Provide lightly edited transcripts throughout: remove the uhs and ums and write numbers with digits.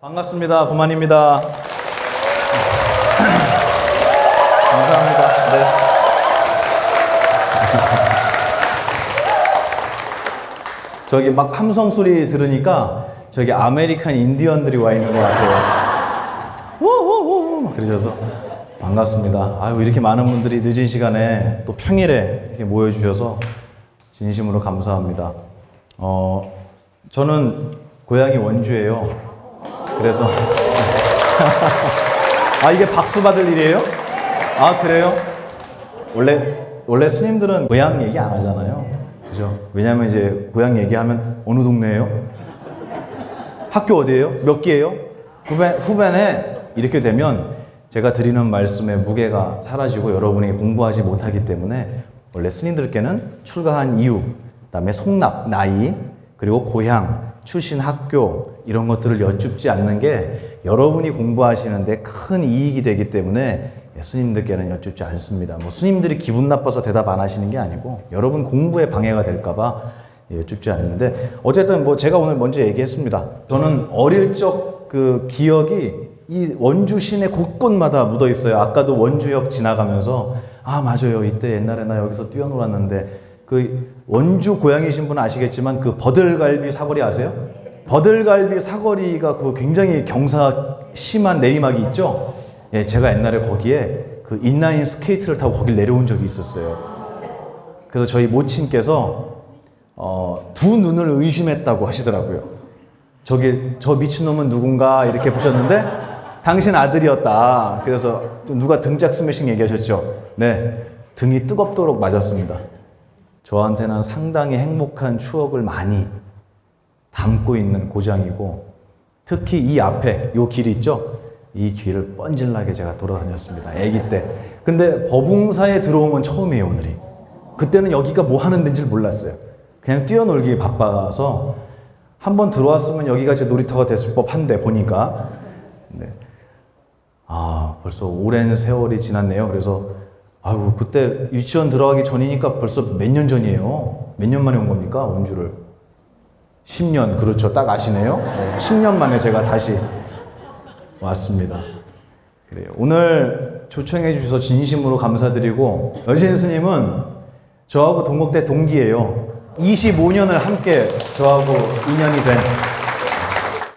반갑습니다. 고만입니다. 감사합니다. 네. 저기 막 함성 소리 들으니까 저기 아메리칸 인디언들이 와 있는 것 같아요. 우우우 그러셔서 반갑습니다. 아유, 이렇게 많은 분들이 늦은 시간에 또 평일에 이렇게 모여주셔서 진심으로 감사합니다. 저는 고향이 원주예요. 그래서 아, 이게 박수 받을 일이에요? 아, 그래요? 원래 스님들은 고향 얘기 안 하잖아요. 그죠? 왜냐면 이제 고향 얘기하면 어느 동네예요? 학교 어디예요? 몇 기예요? 후배네 이렇게 되면 제가 드리는 말씀의 무게가 사라지고 여러분이 공부하지 못하기 때문에 원래 스님들께는 출가한 이유, 그다음에 속납, 나이, 그리고 고향, 출신 학교 이런 것들을 여쭙지 않는 게 여러분이 공부하시는데 큰 이익이 되기 때문에 스님들께는 여쭙지 않습니다. 뭐 스님들이 기분 나빠서 대답 안 하시는 게 아니고 여러분 공부에 방해가 될까 봐 여쭙지 않는데, 어쨌든 뭐 제가 오늘 먼저 얘기했습니다. 저는 어릴 적 그 기억이 이 원주 시내 곳곳마다 묻어 있어요. 아까도 원주역 지나가면서 아, 맞아요, 이때 옛날에 나 여기서 뛰어놀았는데, 그 원주 고향이신 분은 아시겠지만 그 버들갈비 사거리 아세요? 버들갈비 사거리가 그 굉장히 경사 심한 내리막이 있죠. 예, 제가 옛날에 거기에 그 인라인 스케이트를 타고 거길 내려온 적이 있었어요. 그래서 저희 모친께서 두 눈을 의심했다고 하시더라고요. 저 미친놈은 누군가 이렇게 보셨는데 당신 아들이었다. 그래서 누가 등짝 스매싱 얘기하셨죠. 네, 등이 뜨겁도록 맞았습니다. 저한테는 상당히 행복한 추억을 많이 담고 있는 고장이고, 특히 이 앞에 요 길 있죠? 이 길을 뻔질나게 제가 돌아다녔습니다. 아기 때. 근데 법웅사에 들어온 건 처음이에요, 오늘이. 그때는 여기가 뭐 하는 데인지 몰랐어요. 그냥 뛰어놀기 바빠서 한번 들어왔으면 여기가 제 놀이터가 됐을 법한데 보니까. 네. 아, 벌써 오랜 세월이 지났네요. 그래서 아유, 그때 유치원 들어가기 전이니까 벌써 몇 년 전이에요. 몇 년 만에 온 겁니까? 원주를. 10년. 그렇죠. 딱 아시네요. 네, 10년 만에 제가 다시 왔습니다. 그래요. 오늘 초청해 주셔서 진심으로 감사드리고, 여신 스님은 저하고 동국대 동기예요. 25년을 함께 저하고 인연이 된,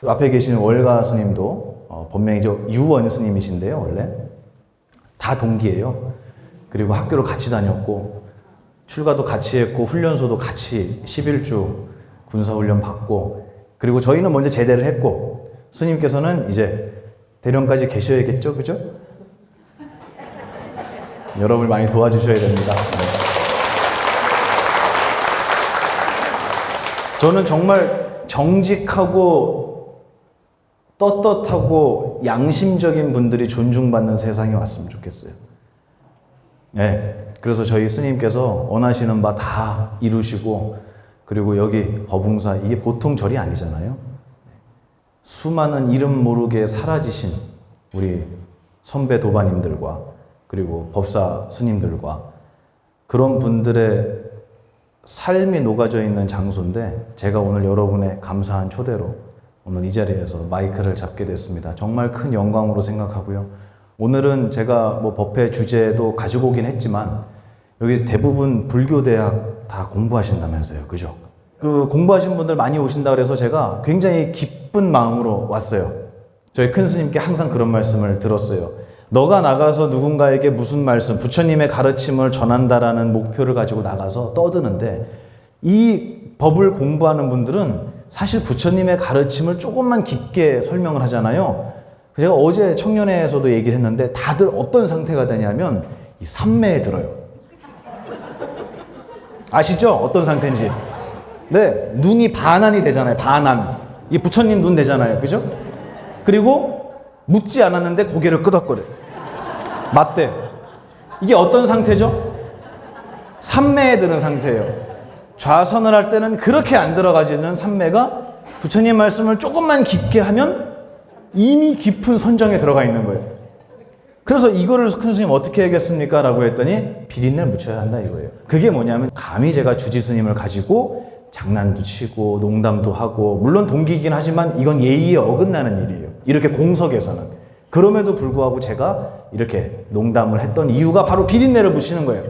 앞에 계시는 월가 스님도 본명이 유원 스님이신데요. 원래 다 동기예요. 그리고 학교를 같이 다녔고 출가도 같이 했고 훈련소도 같이 11주 군사훈련 받고, 그리고 저희는 먼저 제대를 했고 스님께서는 이제 대련까지 계셔야겠죠, 그죠? 여러분을 많이 도와주셔야 됩니다. 저는 정말 정직하고 떳떳하고 양심적인 분들이 존중받는 세상에 왔으면 좋겠어요. 네, 그래서 저희 스님께서 원하시는 바 다 이루시고, 그리고 여기 법웅사, 이게 보통 절이 아니잖아요. 수많은 이름 모르게 사라지신 우리 선배 도바님들과 그리고 법사 스님들과 그런 분들의 삶이 녹아져 있는 장소인데, 제가 오늘 여러분의 감사한 초대로 오늘 이 자리에서 마이크를 잡게 됐습니다. 정말 큰 영광으로 생각하고요. 오늘은 제가 뭐 법회 주제도 가지고 오긴 했지만 여기 대부분 불교대학 다 공부하신다면서요, 그죠? 그 공부하신 분들 많이 오신다 그래서 제가 굉장히 기쁜 마음으로 왔어요. 저희 큰 스님께 항상 그런 말씀을 들었어요. 너가 나가서 누군가에게 무슨 말씀, 부처님의 가르침을 전한다라는 목표를 가지고 나가서 떠드는데, 이 법을 공부하는 분들은 사실 부처님의 가르침을 조금만 깊게 설명을 하잖아요. 제가 어제 청년회에서도 얘기를 했는데 다들 어떤 상태가 되냐면 이 삼매에 들어요. 아시죠? 어떤 상태인지. 네, 눈이 반안이 되잖아요. 반안. 이 부처님 눈 되잖아요. 그죠? 그리고 묻지 않았는데 고개를 끄덕거려요. 맞대. 이게 어떤 상태죠? 삼매에 드는 상태예요. 좌선을 할 때는 그렇게 안 들어가지는 삼매가 부처님 말씀을 조금만 깊게 하면 이미 깊은 선정에 들어가 있는 거예요. 그래서 이거를 큰 스님 어떻게 해야겠습니까? 라고 했더니 비린내를 묻혀야 한다 이거예요. 그게 뭐냐면, 감히 제가 주지 스님을 가지고 장난도 치고 농담도 하고, 물론 동기이긴 하지만 이건 예의에 어긋나는 일이에요. 이렇게 공석에서는. 그럼에도 불구하고 제가 이렇게 농담을 했던 이유가 바로 비린내를 부시는 거예요.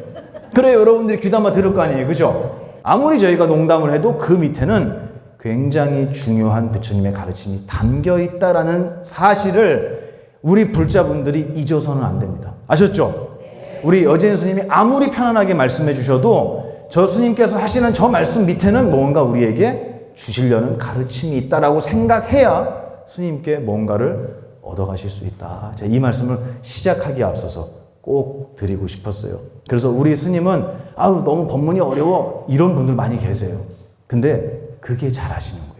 그래, 여러분들이 귀담아 들을 거 아니에요. 그죠? 아무리 저희가 농담을 해도 그 밑에는 굉장히 중요한 부처님의 가르침이 담겨 있다라는 사실을 우리 불자분들이 잊어서는 안 됩니다. 아셨죠? 우리 여진 스님이 아무리 편안하게 말씀해 주셔도 저 스님께서 하시는 저 말씀 밑에는 뭔가 우리에게 주시려는 가르침이 있다라고 생각해야 스님께 뭔가를 얻어가실 수 있다. 제가 이 말씀을 시작하기에 앞서서 꼭 드리고 싶었어요. 그래서 우리 스님은 아우 너무 법문이 어려워 이런 분들 많이 계세요. 근데 그게 잘하시는 거예요.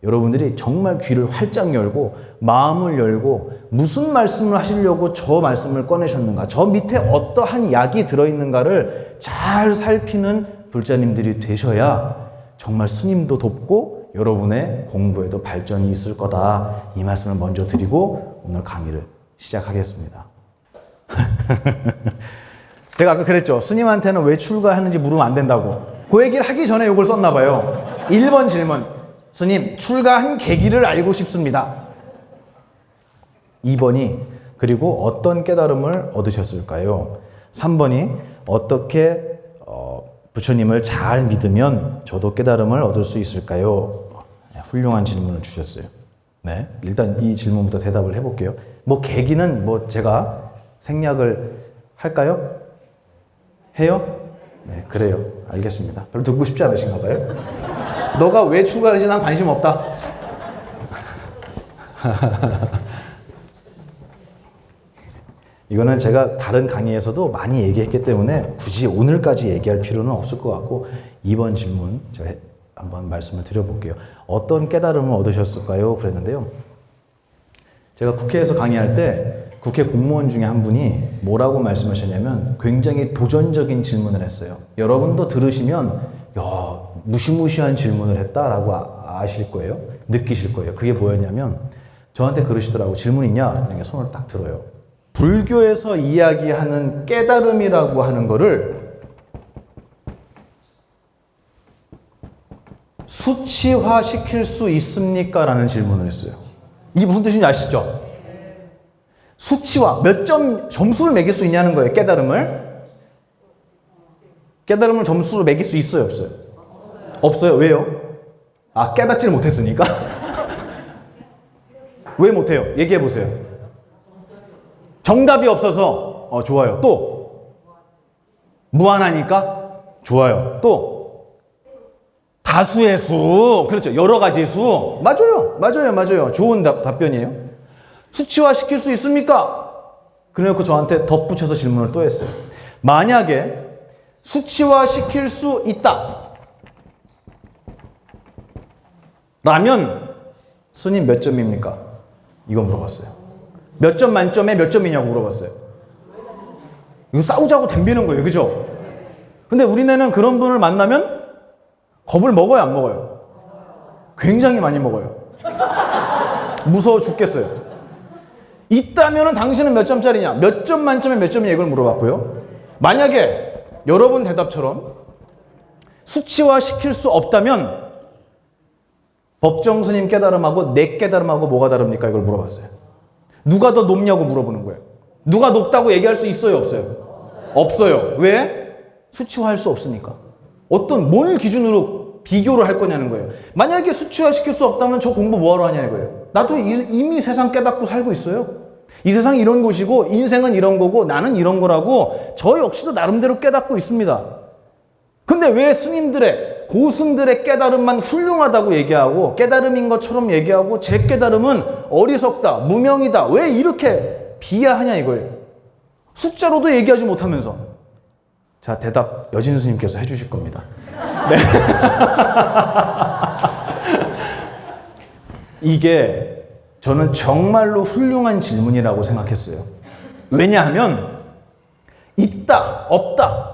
여러분들이 정말 귀를 활짝 열고 마음을 열고 무슨 말씀을 하시려고 저 말씀을 꺼내셨는가, 저 밑에 어떠한 약이 들어있는가를 잘 살피는 불자님들이 되셔야 정말 스님도 돕고 여러분의 공부에도 발전이 있을 거다. 이 말씀을 먼저 드리고 오늘 강의를 시작하겠습니다. 제가 아까 그랬죠. 스님한테는 왜 출가하는지 물으면 안 된다고. 그 얘기를 하기 전에 이걸 썼나 봐요. 1번 질문. 스님, 출가한 계기를 알고 싶습니다. 2번이 그리고 어떤 깨달음을 얻으셨을까요? 3번이 어떻게 부처님을 잘 믿으면 저도 깨달음을 얻을 수 있을까요? 훌륭한 질문을 주셨어요. 네, 일단 이 질문부터 대답을 해볼게요. 뭐 계기는 뭐 제가 생략을 할까요? 해요? 네, 그래요. 알겠습니다. 별로 듣고 싶지 않으신가 봐요. 너가 왜 출가하는지 난 관심 없다. 이거는 제가 다른 강의에서도 많이 얘기했기 때문에 굳이 오늘까지 얘기할 필요는 없을 것 같고 2번 질문 제가 한번 말씀을 드려볼게요. 어떤 깨달음을 얻으셨을까요? 그랬는데요. 제가 국회에서 강의할 때 국회 공무원 중에 한 분이 뭐라고 말씀하셨냐면 굉장히 도전적인 질문을 했어요. 여러분도 들으시면 야, 무시무시한 질문을 했다라고 아실 거예요. 느끼실 거예요. 그게 뭐였냐면 저한테 그러시더라고. 질문 있냐? 그랬더니 손을 딱 들어요. 불교에서 이야기하는 깨달음이라고 하는 거를 수치화 시킬 수 있습니까? 라는 질문을 했어요. 이게 무슨 뜻인지 아시죠? 수치화, 몇 점 점수를 매길 수 있냐는 거예요. 깨달음을 점수로 매길 수 있어요? 없어요? 없어요. 왜요? 아, 깨닫지를 못했으니까? 왜 못해요? 얘기해 보세요. 정답이 없어서 좋아요. 또 무한하니까 좋아요. 또 다수의 수, 그렇죠. 여러 가지 수. 맞아요. 좋은 답변이에요. 수치화 시킬 수 있습니까? 그래놓고 저한테 덧붙여서 질문을 또 했어요. 만약에 수치화 시킬 수 있다 라면 스님 몇 점입니까? 이거 물어봤어요. 몇 점 만점에 몇 점이냐고 물어봤어요. 이거 싸우자고 덤비는 거예요. 그죠? 근데 우리네는 그런 분을 만나면 겁을 먹어요, 안 먹어요? 굉장히 많이 먹어요. 무서워 죽겠어요. 있다면은 당신은 몇 점짜리냐? 몇 점 만점에 몇 점이냐? 이걸 물어봤고요. 만약에 여러분 대답처럼 수치화 시킬 수 없다면 법정 스님 깨달음하고 내 깨달음하고 뭐가 다릅니까? 이걸 물어봤어요. 누가 더 높냐고 물어보는 거예요. 누가 높다고 얘기할 수 있어요? 없어요? 없어요. 왜? 수치화할 수 없으니까. 뭘 기준으로 비교를 할 거냐는 거예요. 만약에 수치화 시킬 수 없다면 저 공부 뭐하러 하냐 이거예요. 나도 이미 세상 깨닫고 살고 있어요. 이 세상이 이런 곳이고 인생은 이런 거고 나는 이런 거라고 저 역시도 나름대로 깨닫고 있습니다. 근데 왜 스님들의 고승들의 깨달음만 훌륭하다고 얘기하고 깨달음인 것처럼 얘기하고 제 깨달음은 어리석다, 무명이다. 왜 이렇게 비하하냐 이거예요. 숫자로도 얘기하지 못하면서. 자, 대답 여진 스님께서 해주실 겁니다. 네. 이게 저는 정말로 훌륭한 질문이라고 생각했어요. 왜냐하면 있다, 없다.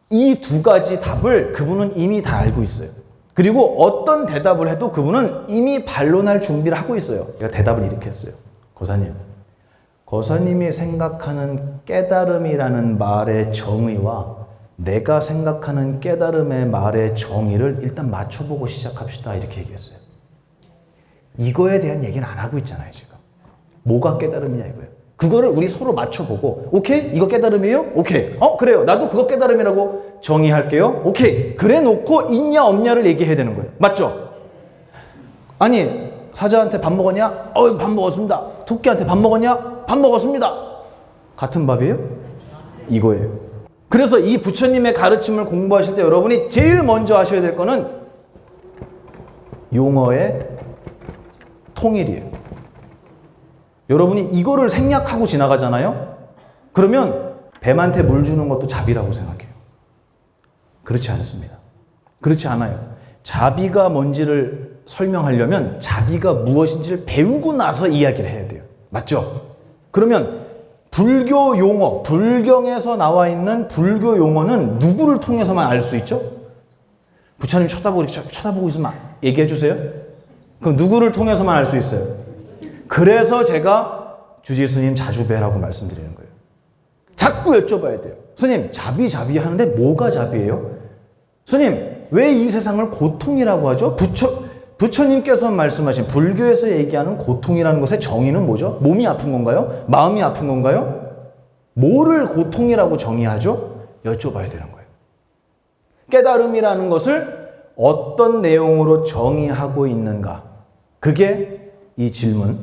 이 두 가지 답을 그분은 이미 다 알고 있어요. 그리고 어떤 대답을 해도 그분은 이미 반론할 준비를 하고 있어요. 제가 대답을 이렇게 했어요. 거사님이 생각하는 깨달음이라는 말의 정의와 내가 생각하는 깨달음의 말의 정의를 일단 맞춰보고 시작합시다. 이렇게 얘기했어요. 이거에 대한 얘기는 안 하고 있잖아요, 지금. 뭐가 깨달음이냐 이거예요. 그거를 우리 서로 맞춰보고, 오케이? 이거 깨달음이에요? 오케이. 그래요. 나도 그거 깨달음이라고 정의할게요. 오케이. 그래 놓고 있냐 없냐를 얘기해야 되는 거예요. 맞죠? 아니, 사자한테 밥 먹었냐? 밥 먹었습니다. 토끼한테 밥 먹었냐? 밥 먹었습니다. 같은 밥이에요? 이거예요. 그래서 이 부처님의 가르침을 공부하실 때 여러분이 제일 먼저 하셔야 될 거는 용어의 통일이에요. 여러분이 이거를 생략하고 지나가잖아요? 그러면 뱀한테 물 주는 것도 자비라고 생각해요. 그렇지 않습니다. 그렇지 않아요. 자비가 뭔지를 설명하려면 자비가 무엇인지를 배우고 나서 이야기를 해야 돼요. 맞죠? 그러면 불교 용어, 불경에서 나와 있는 불교 용어는 누구를 통해서만 알 수 있죠? 부처님 쳐다보고 있으면 얘기해 주세요. 그럼 누구를 통해서만 알 수 있어요? 그래서 제가 주지 스님 자주 뵈라고 말씀드리는 거예요. 자꾸 여쭤봐야 돼요. 스님, 자비 하는데 뭐가 자비예요? 스님, 왜 이 세상을 고통이라고 하죠? 부처님께서 말씀하신 불교에서 얘기하는 고통이라는 것의 정의는 뭐죠? 몸이 아픈 건가요? 마음이 아픈 건가요? 뭐를 고통이라고 정의하죠? 여쭤봐야 되는 거예요. 깨달음이라는 것을 어떤 내용으로 정의하고 있는가? 그게 이 질문,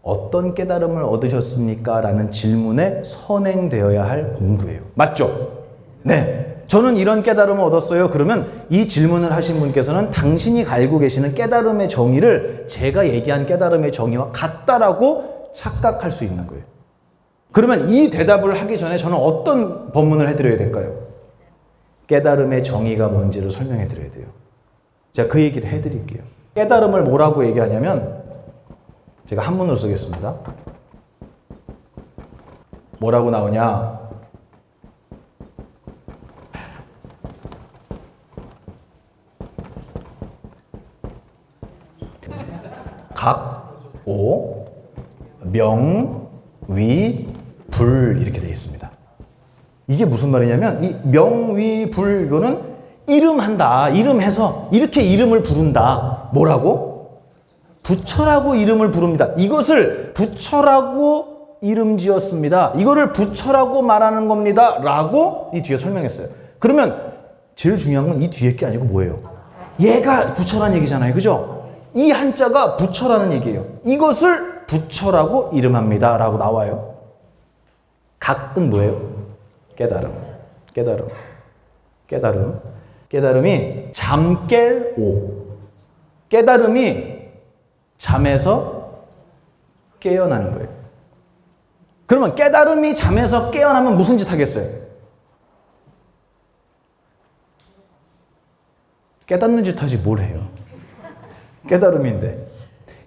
어떤 깨달음을 얻으셨습니까? 라는 질문에 선행되어야 할 공부예요. 맞죠? 네. 저는 이런 깨달음을 얻었어요. 그러면 이 질문을 하신 분께서는 당신이 알고 계시는 깨달음의 정의를 제가 얘기한 깨달음의 정의와 같다라고 착각할 수 있는 거예요. 그러면 이 대답을 하기 전에 저는 어떤 법문을 해드려야 될까요? 깨달음의 정의가 뭔지를 설명해 드려야 돼요. 제가 그 얘기를 해드릴게요. 깨달음을 뭐라고 얘기하냐면 제가 한문으로 쓰겠습니다. 뭐라고 나오냐? 각, 오, 명, 위, 불 이렇게 되어 있습니다. 이게 무슨 말이냐면 이 명, 위, 불 이거는 이름한다. 이름해서 이렇게 이름을 부른다. 뭐라고? 부처라고 이름을 부릅니다. 이것을 부처라고 이름 지었습니다. 이거를 부처라고 말하는 겁니다. 라고 이 뒤에 설명했어요. 그러면 제일 중요한 건 이 뒤에 게 아니고 뭐예요? 얘가 부처라는 얘기잖아요. 그죠? 이 한자가 부처라는 얘기예요. 이것을 부처라고 이름합니다. 라고 나와요. 각은 뭐예요? 깨달음. 깨달음. 깨달음. 깨달음이 잠깰 오. 깨달음이 잠에서 깨어나는 거예요. 그러면 깨달음이 잠에서 깨어나면 무슨 짓 하겠어요? 깨닫는 짓 하지 뭘 해요? 깨달음인데.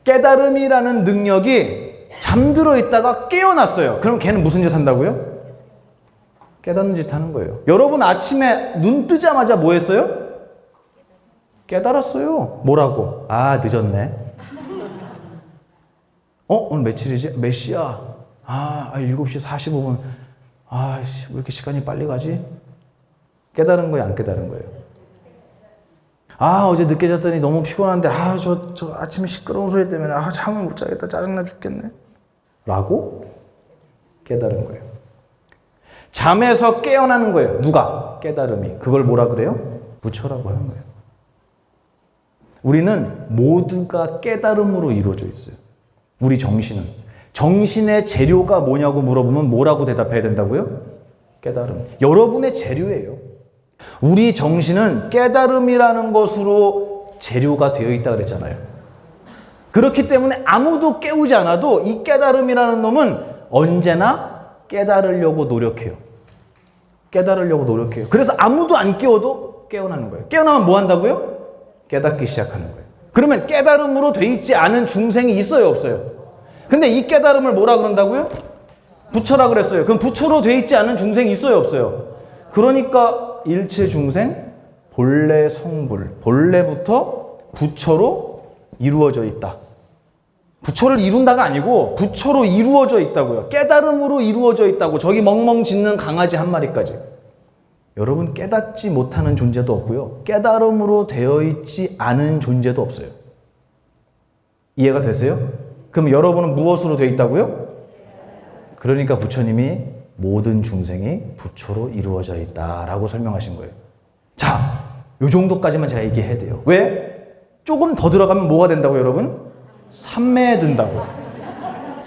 깨달음이라는 능력이 잠들어 있다가 깨어났어요. 그럼 걔는 무슨 짓 한다고요? 깨닫는 짓 하는 거예요. 여러분 아침에 눈 뜨자마자 뭐 했어요? 깨달았어요. 뭐라고? 아, 늦었네. 오늘 며칠이지? 몇 시야? 7시 45분. 왜 이렇게 시간이 빨리 가지? 깨달은 거예요? 안 깨달은 거예요? 어제 늦게 잤더니 너무 피곤한데, 저 아침에 시끄러운 소리 때문에, 잠을 못 자겠다. 짜증나 죽겠네. 라고 깨달은 거예요. 잠에서 깨어나는 거예요. 누가? 깨달음이. 그걸 뭐라 그래요? 부처라고 하는 거예요. 우리는 모두가 깨달음으로 이루어져 있어요. 우리 정신은. 정신의 재료가 뭐냐고 물어보면 뭐라고 대답해야 된다고요? 깨달음. 여러분의 재료예요. 우리 정신은 깨달음이라는 것으로 재료가 되어 있다 그랬잖아요. 그렇기 때문에 아무도 깨우지 않아도 이 깨달음이라는 놈은 언제나 깨달으려고 노력해요. 깨달으려고 노력해요. 그래서 아무도 안 깨워도 깨어나는 거예요. 깨어나면 뭐 한다고요? 깨닫기 시작하는 거예요. 그러면 깨달음으로 돼 있지 않은 중생이 있어요, 없어요? 근데 이 깨달음을 뭐라 그런다고요? 부처라 그랬어요. 그럼 부처로 돼 있지 않은 중생이 있어요, 없어요? 그러니까 일체 중생 본래 성불, 본래부터 부처로 이루어져 있다. 부처를 이룬다가 아니고 부처로 이루어져 있다고요. 깨달음으로 이루어져 있다고. 저기 멍멍 짖는 강아지 한 마리까지. 여러분 깨닫지 못하는 존재도 없고요. 깨달음으로 되어 있지 않은 존재도 없어요. 이해가 되세요? 그럼 여러분은 무엇으로 되어 있다고요? 그러니까 부처님이 모든 중생이 부처로 이루어져 있다라고 설명하신 거예요. 자, 요 정도까지만 제가 얘기해야 돼요. 왜? 조금 더 들어가면 뭐가 된다고 여러분? 삼매에 든다고.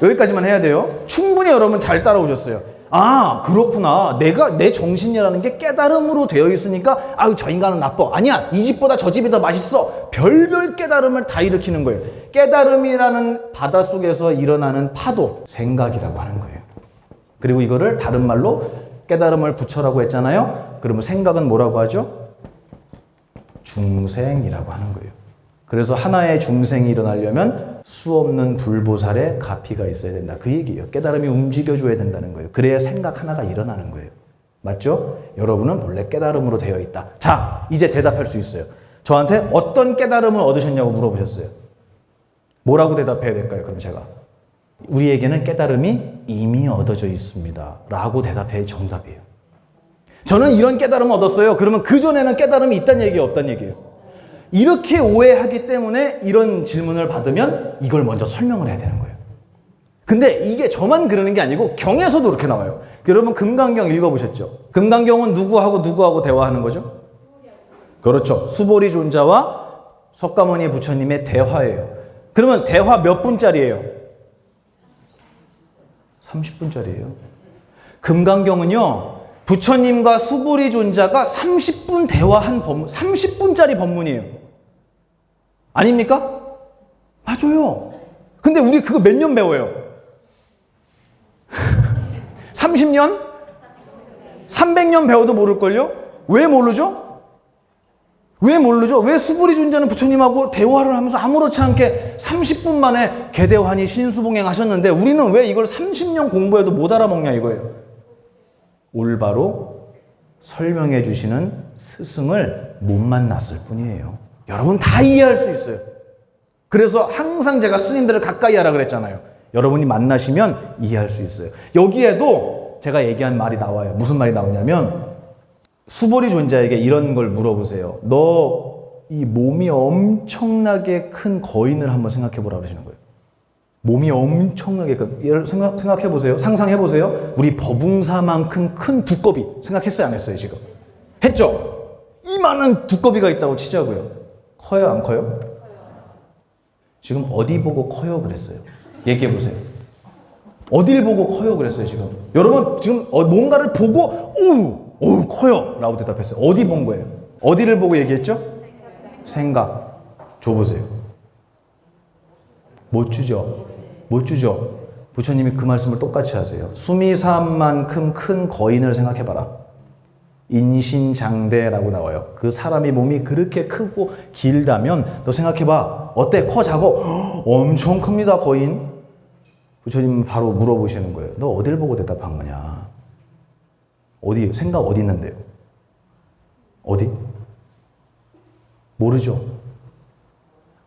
여기까지만 해야 돼요. 충분히 여러분 잘 따라오셨어요. 아, 그렇구나. 내 정신이라는 게 깨달음으로 되어 있으니까 아유, 저 인간은 나빠. 아니야, 이 집보다 저 집이 더 맛있어. 별별 깨달음을 다 일으키는 거예요. 깨달음이라는 바닷속에서 일어나는 파도, 생각이라고 하는 거예요. 그리고 이거를 다른 말로 깨달음을 부처라고 했잖아요. 그러면 생각은 뭐라고 하죠? 중생이라고 하는 거예요. 그래서 하나의 중생이 일어나려면 수 없는 불보살의 가피가 있어야 된다. 그 얘기예요. 깨달음이 움직여줘야 된다는 거예요. 그래야 생각 하나가 일어나는 거예요. 맞죠? 여러분은 본래 깨달음으로 되어 있다. 자, 이제 대답할 수 있어요. 저한테 어떤 깨달음을 얻으셨냐고 물어보셨어요. 뭐라고 대답해야 될까요? 그럼 제가 우리에게는 깨달음이 이미 얻어져 있습니다. 라고 대답해야 정답이에요. 저는 이런 깨달음을 얻었어요. 그러면 그전에는 깨달음이 있다는 얘기예요? 없다는 얘기예요? 이렇게 오해하기 때문에 이런 질문을 받으면 이걸 먼저 설명을 해야 되는 거예요. 근데 이게 저만 그러는 게 아니고 경에서도 그렇게 나와요. 여러분 금강경 읽어보셨죠? 금강경은 누구하고 대화하는 거죠? 그렇죠. 수보리 존자와 석가모니 부처님의 대화예요. 그러면 대화 몇 분짜리예요? 30분짜리예요. 금강경은요, 부처님과 수보리 존자가 30분 대화한 30분짜리 법문이에요. 아닙니까? 맞아요. 근데 우리 그거 몇 년 배워요? 30년? 300년 배워도 모를걸요? 왜 모르죠? 왜 수보리 존자는 부처님하고 대화를 하면서 아무렇지 않게 30분 만에 개대환이 신수봉행 하셨는데 우리는 왜 이걸 30년 공부해도 못 알아먹냐 이거예요. 올바로 설명해 주시는 스승을 못 만났을 뿐이에요. 여러분 다 이해할 수 있어요. 그래서 항상 제가 스님들을 가까이 하라 그랬잖아요. 여러분이 만나시면 이해할 수 있어요. 여기에도 제가 얘기한 말이 나와요. 무슨 말이 나오냐면 수보리 존자에게 이런 걸 물어보세요. 너 이 몸이 엄청나게 큰 거인을 한번 생각해 보라 그러시는 거예요. 몸이 엄청나게 큰, 생각해 보세요. 상상해 보세요. 우리 버붕사만큼 큰 두꺼비 생각했어요, 안 했어요, 지금? 했죠? 이만한 두꺼비가 있다고 치자고요. 커요, 안 커요? 지금 어디 보고 커요 그랬어요? 얘기해 보세요. 어딜 보고 커요 그랬어요, 지금? 여러분 지금 뭔가를 보고 오 커요 라고 대답했어요. 어디 본 거예요? 어디를 보고 얘기했죠? 생각. 줘보세요. 못 주죠. 부처님이 그 말씀을 똑같이 하세요. 수미사만큼 큰 거인을 생각해봐라. 인신장대라고 나와요. 그 사람의 몸이 그렇게 크고 길다면 너 생각해봐. 어때? 커 작어? 엄청 큽니다, 거인. 부처님은 바로 물어보시는 거예요. 너 어딜 보고 대답한 거냐? 어디? 생각 어디 있는데요? 어디? 모르죠.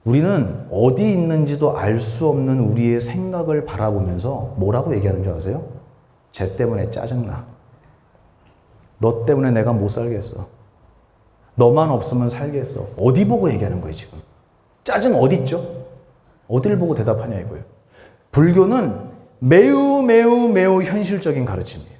우리는 어디 있는지도 알 수 없는 우리의 생각을 바라보면서 뭐라고 얘기하는 줄 아세요? 쟤 때문에 짜증나. 너 때문에 내가 못 살겠어. 너만 없으면 살겠어. 어디 보고 얘기하는 거예요, 지금? 짜증 어디 있죠? 어디를 보고 대답하냐 이거예요. 불교는 매우 현실적인 가르침이에요.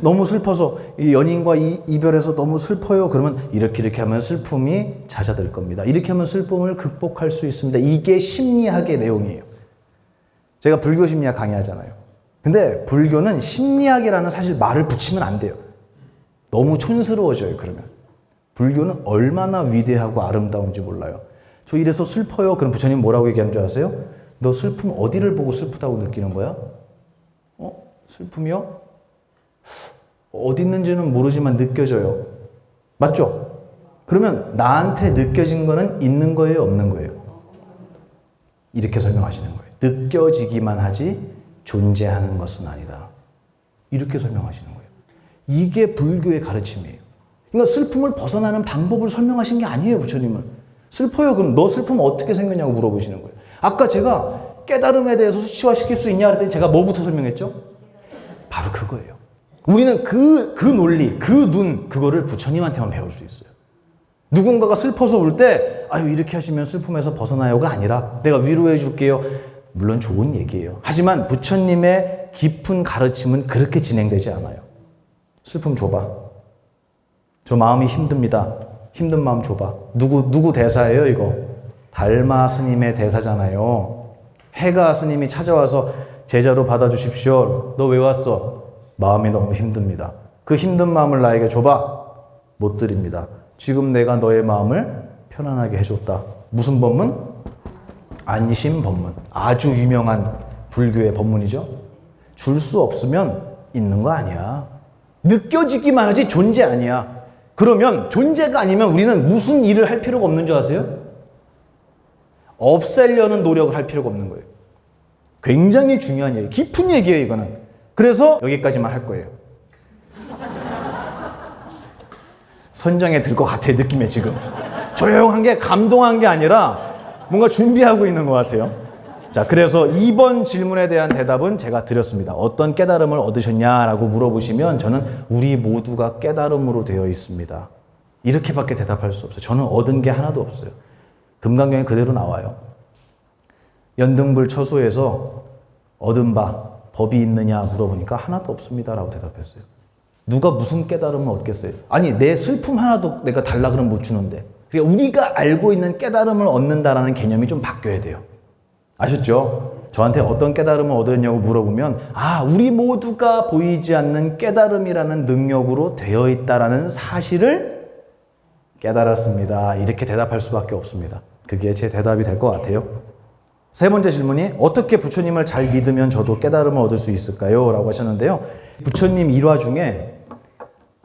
너무 슬퍼서 이 연인과 이별해서 너무 슬퍼요. 그러면 이렇게 하면 슬픔이 잦아들 겁니다. 이렇게 하면 슬픔을 극복할 수 있습니다. 이게 심리학의 내용이에요. 제가 불교 심리학 강의하잖아요. 근데 불교는 심리학이라는 사실 말을 붙이면 안 돼요. 너무 촌스러워져요, 그러면. 불교는 얼마나 위대하고 아름다운지 몰라요. 저 이래서 슬퍼요. 그럼 부처님 뭐라고 얘기하는 줄 아세요? 너 슬픔 어디를 보고 슬프다고 느끼는 거야? 슬픔이요? 어디 있는지는 모르지만 느껴져요. 맞죠? 그러면 나한테 느껴진 거는 있는 거예요, 없는 거예요? 이렇게 설명하시는 거예요. 느껴지기만 하지 존재하는 것은 아니다. 이렇게 설명하시는 거예요. 이게 불교의 가르침이에요. 그러니까 슬픔을 벗어나는 방법을 설명하신 게 아니에요, 부처님은. 슬퍼요. 그럼 너 슬픔 어떻게 생겼냐고 물어보시는 거예요. 아까 제가 깨달음에 대해서 수치화시킬 수 있냐 그랬더니 제가 뭐부터 설명했죠? 바로 그거예요. 우리는 그 논리, 그 눈, 그거를 부처님한테만 배울 수 있어요. 누군가가 슬퍼서 울 때 아유 이렇게 하시면 슬픔에서 벗어나요가 아니라 내가 위로해 줄게요. 물론 좋은 얘기예요. 하지만 부처님의 깊은 가르침은 그렇게 진행되지 않아요. 슬픔 줘봐. 저 마음이 힘듭니다. 힘든 마음 줘봐. 누구 대사예요 이거? 달마 스님의 대사잖아요. 해가 스님이 찾아와서 제자로 받아주십시오. 너 왜 왔어? 마음이 너무 힘듭니다. 그 힘든 마음을 나에게 줘봐. 못 드립니다. 지금 내가 너의 마음을 편안하게 해줬다. 무슨 법문? 안심 법문. 아주 유명한 불교의 법문이죠. 줄 수 없으면 있는 거 아니야. 느껴지기만 하지 존재 아니야. 그러면 존재가 아니면 우리는 무슨 일을 할 필요가 없는 줄 아세요? 없애려는 노력을 할 필요가 없는 거예요. 굉장히 중요한 얘기, 깊은 얘기예요 이거는. 그래서 여기까지만 할 거예요. 선정에 들 것 같아 느낌에 지금. 조용한 게 감동한 게 아니라 뭔가 준비하고 있는 것 같아요. 자, 그래서 이번 질문에 대한 대답은 제가 드렸습니다. 어떤 깨달음을 얻으셨냐라고 물어보시면 저는 우리 모두가 깨달음으로 되어 있습니다. 이렇게밖에 대답할 수 없어요. 저는 얻은 게 하나도 없어요. 금강경에 그대로 나와요. 연등불 처소에서 얻은 바 법이 있느냐 물어보니까 하나도 없습니다라고 대답했어요. 누가 무슨 깨달음을 얻겠어요? 아니 내 슬픔 하나도 내가 달라 그러면 못 주는데. 그러니까 우리가 알고 있는 깨달음을 얻는다라는 개념이 좀 바뀌어야 돼요. 아셨죠? 저한테 어떤 깨달음을 얻었냐고 물어보면 우리 모두가 보이지 않는 깨달음이라는 능력으로 되어 있다라는 사실을 깨달았습니다. 이렇게 대답할 수밖에 없습니다. 그게 제 대답이 될 것 같아요. 세 번째 질문이 어떻게 부처님을 잘 믿으면 저도 깨달음을 얻을 수 있을까요? 라고 하셨는데요. 부처님 일화 중에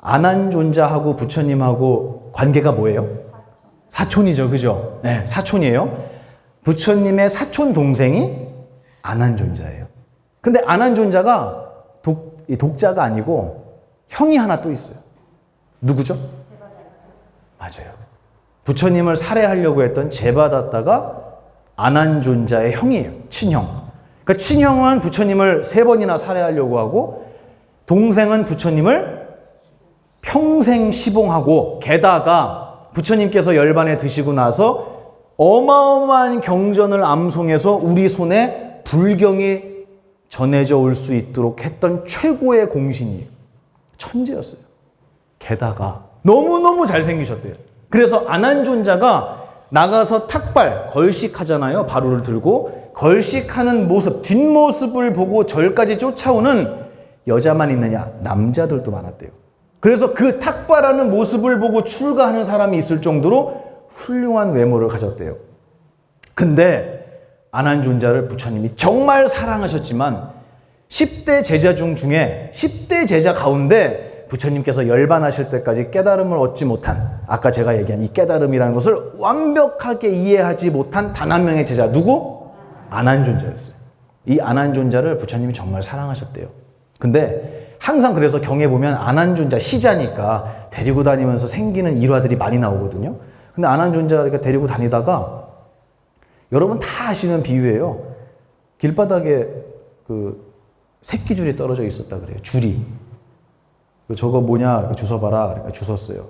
아난존자하고 부처님하고 관계가 뭐예요? 사촌이죠. 그죠? 네, 사촌이에요. 부처님의 사촌 동생이 아난존자예요. 근데 아난존자가 독자가 아니고 형이 하나 또 있어요. 누구죠? 맞아요. 부처님을 살해하려고 했던 제바다타가 아난존자의 형이에요. 친형. 그러니까 친형은 부처님을 3번이나 살해하려고 하고 동생은 부처님을 평생 시봉하고 게다가 부처님께서 열반에 드시고 나서 어마어마한 경전을 암송해서 우리 손에 불경이 전해져 올 수 있도록 했던 최고의 공신이에요. 천재였어요. 게다가 너무너무 잘생기셨대요. 그래서 아난존자가 나가서 탁발, 걸식하잖아요. 바루를 들고. 걸식하는 모습, 뒷모습을 보고 절까지 쫓아오는 여자만 있느냐? 남자들도 많았대요. 그래서 그 탁발하는 모습을 보고 출가하는 사람이 있을 정도로 훌륭한 외모를 가졌대요. 근데 아난존자를 부처님이 정말 사랑하셨지만 10대 제자 중에 10대 제자 가운데 부처님께서 열반하실 때까지 깨달음을 얻지 못한 아까 제가 얘기한 이 깨달음이라는 것을 완벽하게 이해하지 못한 단 한 명의 제자 누구? 아난존자였어요. 이 아난존자를 부처님이 정말 사랑하셨대요. 근데 항상 그래서 경에 보면 아난존자 시자니까 데리고 다니면서 생기는 일화들이 많이 나오거든요. 근데 아난존자가 데리고 다니다가 여러분 다 아시는 비유예요. 길바닥에 그 새끼줄이 떨어져 있었다 그래요. 줄이. 저거 뭐냐? 주워봐라. 그러니까 주웠어요.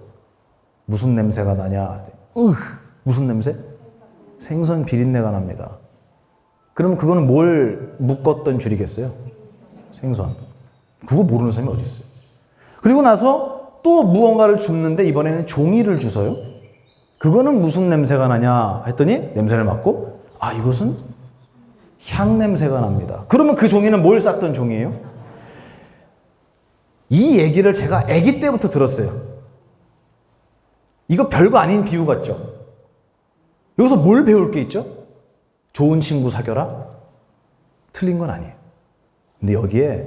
무슨 냄새가 나냐? 무슨 냄새? 생선 비린내가 납니다. 그럼 그거는 뭘 묶었던 줄이겠어요? 생선. 그거 모르는 사람이 어디 있어요? 그리고 나서 또 무언가를 줍는데 이번에는 종이를 주서요. 그거는 무슨 냄새가 나냐 했더니 냄새를 맡고 이것은 향 냄새가 납니다. 그러면 그 종이는 뭘 쌌던 종이에요? 이 얘기를 제가 아기 때부터 들었어요. 이거 별거 아닌 비유 같죠? 여기서 뭘 배울 게 있죠? 좋은 친구 사겨라? 틀린 건 아니에요. 근데 여기에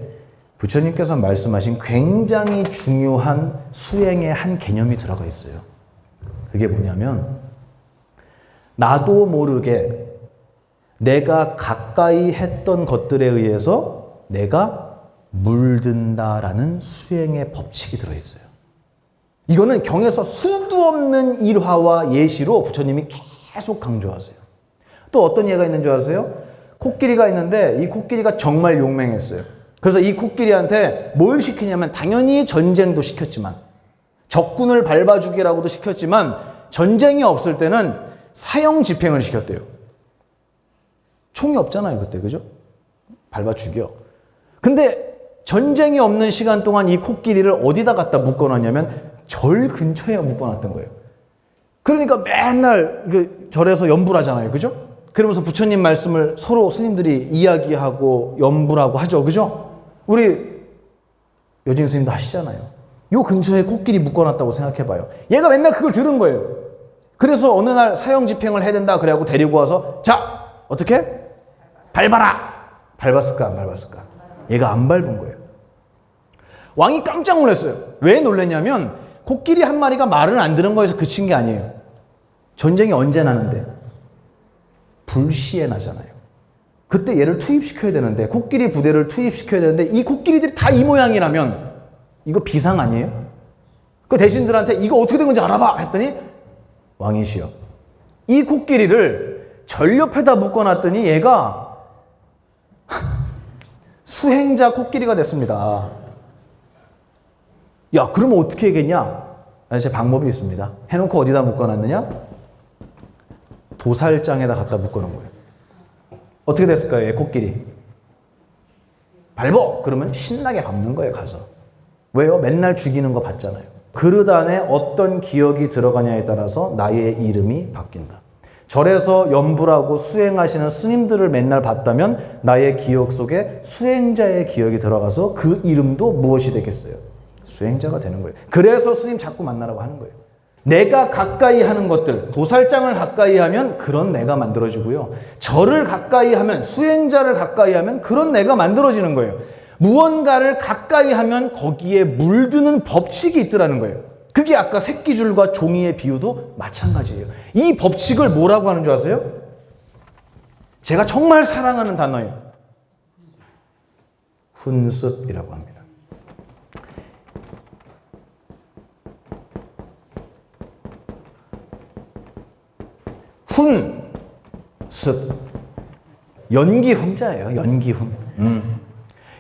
부처님께서 말씀하신 굉장히 중요한 수행의 한 개념이 들어가 있어요. 그게 뭐냐면 나도 모르게 내가 가까이 했던 것들에 의해서 내가 물든다라는 수행의 법칙이 들어있어요. 이거는 경에서 수도 없는 일화와 예시로 부처님이 계속 강조하세요. 또 어떤 예가 있는 줄 아세요? 코끼리가 있는데 이 코끼리가 정말 용맹했어요. 그래서 이 코끼리한테 뭘 시키냐면 당연히 전쟁도 시켰지만 적군을 밟아주기라고도 시켰지만 전쟁이 없을 때는 사형 집행을 시켰대요. 총이 없잖아요, 그때. 그죠? 밟아 죽여. 근데 전쟁이 없는 시간 동안 이 코끼리를 어디다 갖다 묶어놨냐면 절 근처에 묶어놨던 거예요. 그러니까 맨날 절에서 연불 하잖아요. 그죠? 그러면서 부처님 말씀을 서로 스님들이 이야기하고 연불하고 하죠. 그죠? 우리 여진 스님도 하시잖아요. 요 근처에 코끼리 묶어놨다고 생각해봐요. 얘가 맨날 그걸 들은 거예요. 그래서 어느 날 사형 집행을 해야 된다 그래갖고 데리고 와서 자, 어떻게? 밟아라! 밟았을까 안 밟았을까? 얘가 안 밟은 거예요. 왕이 깜짝 놀랐어요. 왜 놀랐냐면 코끼리 한 마리가 말을 안 들은 거에서 그친 게 아니에요. 전쟁이 언제 나는데? 불시에 나잖아요. 그때 얘를 투입시켜야 되는데, 코끼리 부대를 투입시켜야 되는데 이 코끼리들이 다 이 모양이라면 이거 비상 아니에요? 그 대신들한테 이거 어떻게 된 건지 알아봐 했더니 왕이시여, 이 코끼리를 절 옆에다 묶어놨더니 얘가 수행자 코끼리가 됐습니다. 야, 그러면 어떻게 하겠냐? 제 방법이 있습니다. 해놓고 어디다 묶어놨느냐? 도살장에다 갖다 묶어놓은 거예요. 어떻게 됐을까요? 얘 코끼리. 밟어! 그러면 신나게 밟는 거예요, 가서. 왜요? 맨날 죽이는 거 봤잖아요. 그릇 안에 어떤 기억이 들어가냐에 따라서 나의 이름이 바뀐다. 절에서 연불하고 수행하시는 스님들을 맨날 봤다면 나의 기억 속에 수행자의 기억이 들어가서 그 이름도 무엇이 되겠어요? 수행자가 되는 거예요. 그래서 스님 자꾸 만나라고 하는 거예요. 내가 가까이 하는 것들, 도살장을 가까이 하면 그런 내가 만들어지고요. 절을 가까이 하면, 수행자를 가까이 하면 그런 내가 만들어지는 거예요. 무언가를 가까이 하면 거기에 물드는 법칙이 있더라는 거예요. 그게 아까 새끼줄과 종이의 비유도 마찬가지예요. 이 법칙을 뭐라고 하는 줄 아세요? 제가 정말 사랑하는 단어예요. 훈습이라고 합니다. 훈습. 연기훈자예요. 연기훈.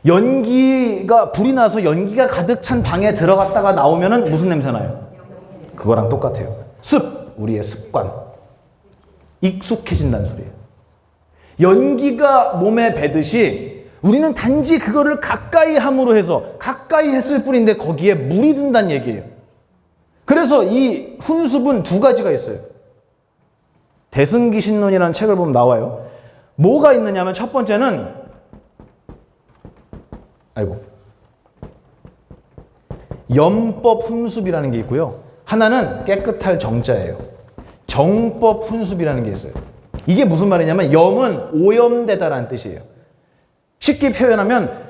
연기가, 불이 나서 연기가 가득 찬 방에 들어갔다가 나오면은 무슨 냄새 나요? 그거랑 똑같아요. 습, 우리의 습관. 익숙해진다는 소리예요. 연기가 몸에 배듯이 우리는 단지 그거를 가까이 함으로 해서 가까이 했을 뿐인데 거기에 물이 든다는 얘기예요. 그래서 이 훈습은 두 가지가 있어요. 대승기신론이라는 책을 보면 나와요. 뭐가 있느냐면 첫 번째는 염법 훈습이라는 게 있고요. 하나는 깨끗할 정자예요. 정법 훈습이라는 게 있어요. 이게 무슨 말이냐면 염은 오염되다라는 뜻이에요. 쉽게 표현하면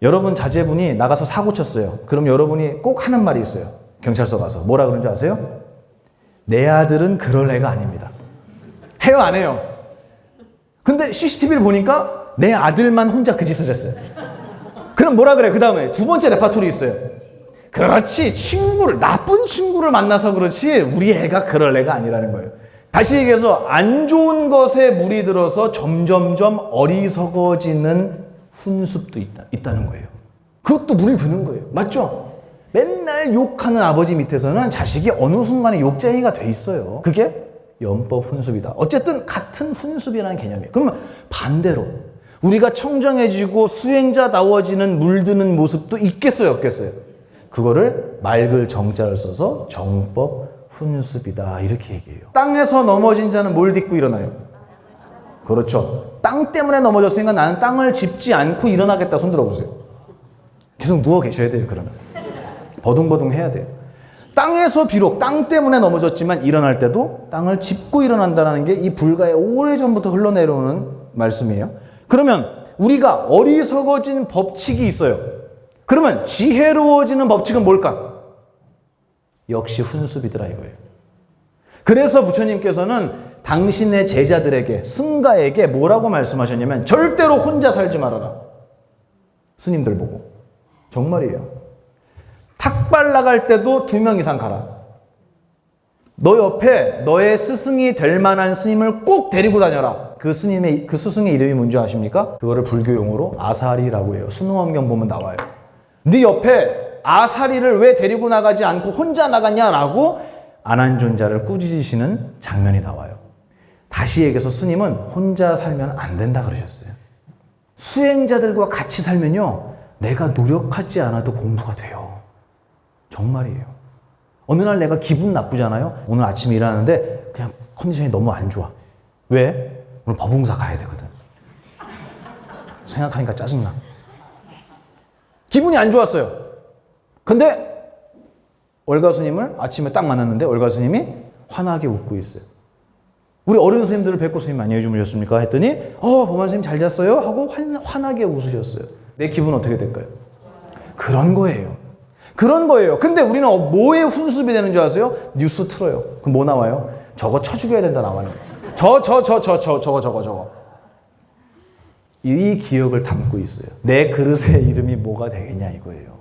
여러분 자제분이 나가서 사고 쳤어요. 그럼 여러분이 꼭 하는 말이 있어요. 경찰서 가서 뭐라 그러는지 아세요? 내 아들은 그럴 애가 아닙니다. 해요 안 해요? 근데 CCTV를 보니까 내 아들만 혼자 그 짓을 했어요. 그럼 뭐라 그래? 그 다음에 두 번째 레파토리 있어요. 그렇지, 나쁜 친구를 만나서 그렇지 우리 애가 그럴 애가 아니라는 거예요. 다시 얘기해서 안 좋은 것에 물이 들어서 점점점 어리석어지는 훈습도 있다는 거예요. 그것도 물이 드는 거예요. 맞죠? 맨날 욕하는 아버지 밑에서는 자식이 어느 순간에 욕쟁이가 돼 있어요. 그게 염법 훈습이다. 어쨌든 같은 훈습이라는 개념이에요. 그러면 반대로 우리가 청정해지고 수행자다워지는 물드는 모습도 있겠어요, 없겠어요? 그거를 맑을 정자를 써서 정법 훈습이다 이렇게 얘기해요. 땅에서 넘어진 자는 뭘 딛고 일어나요? 그렇죠. 땅 때문에 넘어졌으니까 나는 땅을 짚지 않고 일어나겠다. 손 들어보세요. 계속 누워 계셔야 돼요. 그러면 버둥버둥 해야 돼요. 땅에서 비록 땅 때문에 넘어졌지만 일어날 때도 땅을 짚고 일어난다는 게 이 불가에 오래전부터 흘러내려오는 말씀이에요. 그러면 우리가 어리석어진 법칙이 있어요. 그러면 지혜로워지는 법칙은 뭘까? 역시 훈습이더라 이거예요. 그래서 부처님께서는 당신의 제자들에게, 승가에게 뭐라고 말씀하셨냐면 절대로 혼자 살지 말아라. 스님들 보고. 정말이에요. 탁발 나갈 때도 2명 이상 가라. 너 옆에 너의 스승이 될 만한 스님을 꼭 데리고 다녀라. 그 스승의 이름이 뭔지 아십니까? 그거를 불교 용어로 아사리라고 해요. 수능원경 보면 나와요. 네 옆에 아사리를 왜 데리고 나가지 않고 혼자 나갔냐라고 안한존 자를 꾸짖으시는 장면이 나와요. 다시 얘기해서 스님은 혼자 살면 안 된다 그러셨어요. 수행자들과 같이 살면요, 내가 노력하지 않아도 공부가 돼요. 정말이에요. 어느 날 내가 기분 나쁘잖아요. 오늘 아침에 일하는데 그냥 컨디션이 너무 안 좋아. 왜? 오늘 법웅사 가야 되거든. 생각하니까 짜증나. 기분이 안 좋았어요. 근데 월가 스님을 아침에 딱 만났는데 월가 스님이 환하게 웃고 있어요. 우리 어른 스님들을 뵙고 스님 안녕히 주무셨습니까? 했더니 보만 스님 잘 잤어요? 하고 환하게 웃으셨어요. 내 기분 어떻게 될까요? 그런 거예요. 그런 거예요. 근데 우리는 뭐에 훈수비 되는 줄 아세요? 뉴스 틀어요. 그럼 뭐 나와요? 저거 쳐 죽여야 된다 나와요. 저거. 이 기억을 담고 있어요. 내 그릇의 이름이 뭐가 되겠냐 이거예요.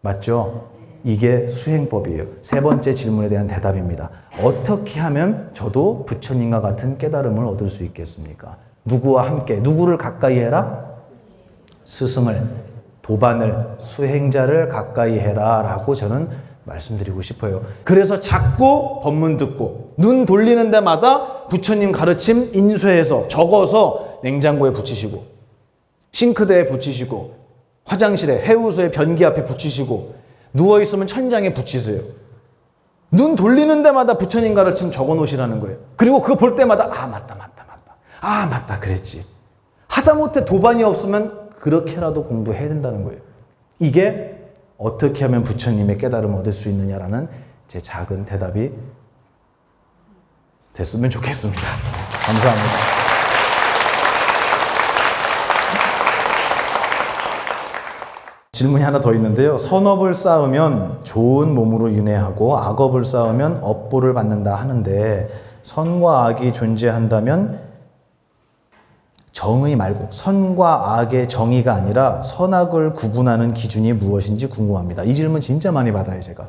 맞죠? 이게 수행법이에요. 세 번째 질문에 대한 대답입니다. 어떻게 하면 저도 부처님과 같은 깨달음을 얻을 수 있겠습니까? 누구와 함께, 누구를 가까이 해라? 스승을, 도반을, 수행자를 가까이 해라 라고 저는 말씀드리고 싶어요. 그래서 자꾸 법문 듣고 눈 돌리는 데마다 부처님 가르침 인쇄해서 적어서 냉장고에 붙이시고 싱크대에 붙이시고 화장실에 해우소에 변기 앞에 붙이시고 누워있으면 천장에 붙이세요. 눈 돌리는 데마다 부처님 가르침 적어 놓으시라는 거예요. 그리고 그거 볼 때마다 맞다 그랬지. 하다못해 도반이 없으면 그렇게라도 공부해야 된다는 거예요. 이게 어떻게 하면 부처님의 깨달음을 얻을 수 있느냐라는 제 작은 대답이 됐으면 좋겠습니다. 감사합니다. 질문이 하나 더 있는데요. 선업을 쌓으면 좋은 몸으로 윤회하고 악업을 쌓으면 업보를 받는다 하는데 선과 악이 존재한다면 정의 말고 선과 악의 정의가 아니라 선악을 구분하는 기준이 무엇인지 궁금합니다. 이 질문 진짜 많이 받아요, 제가.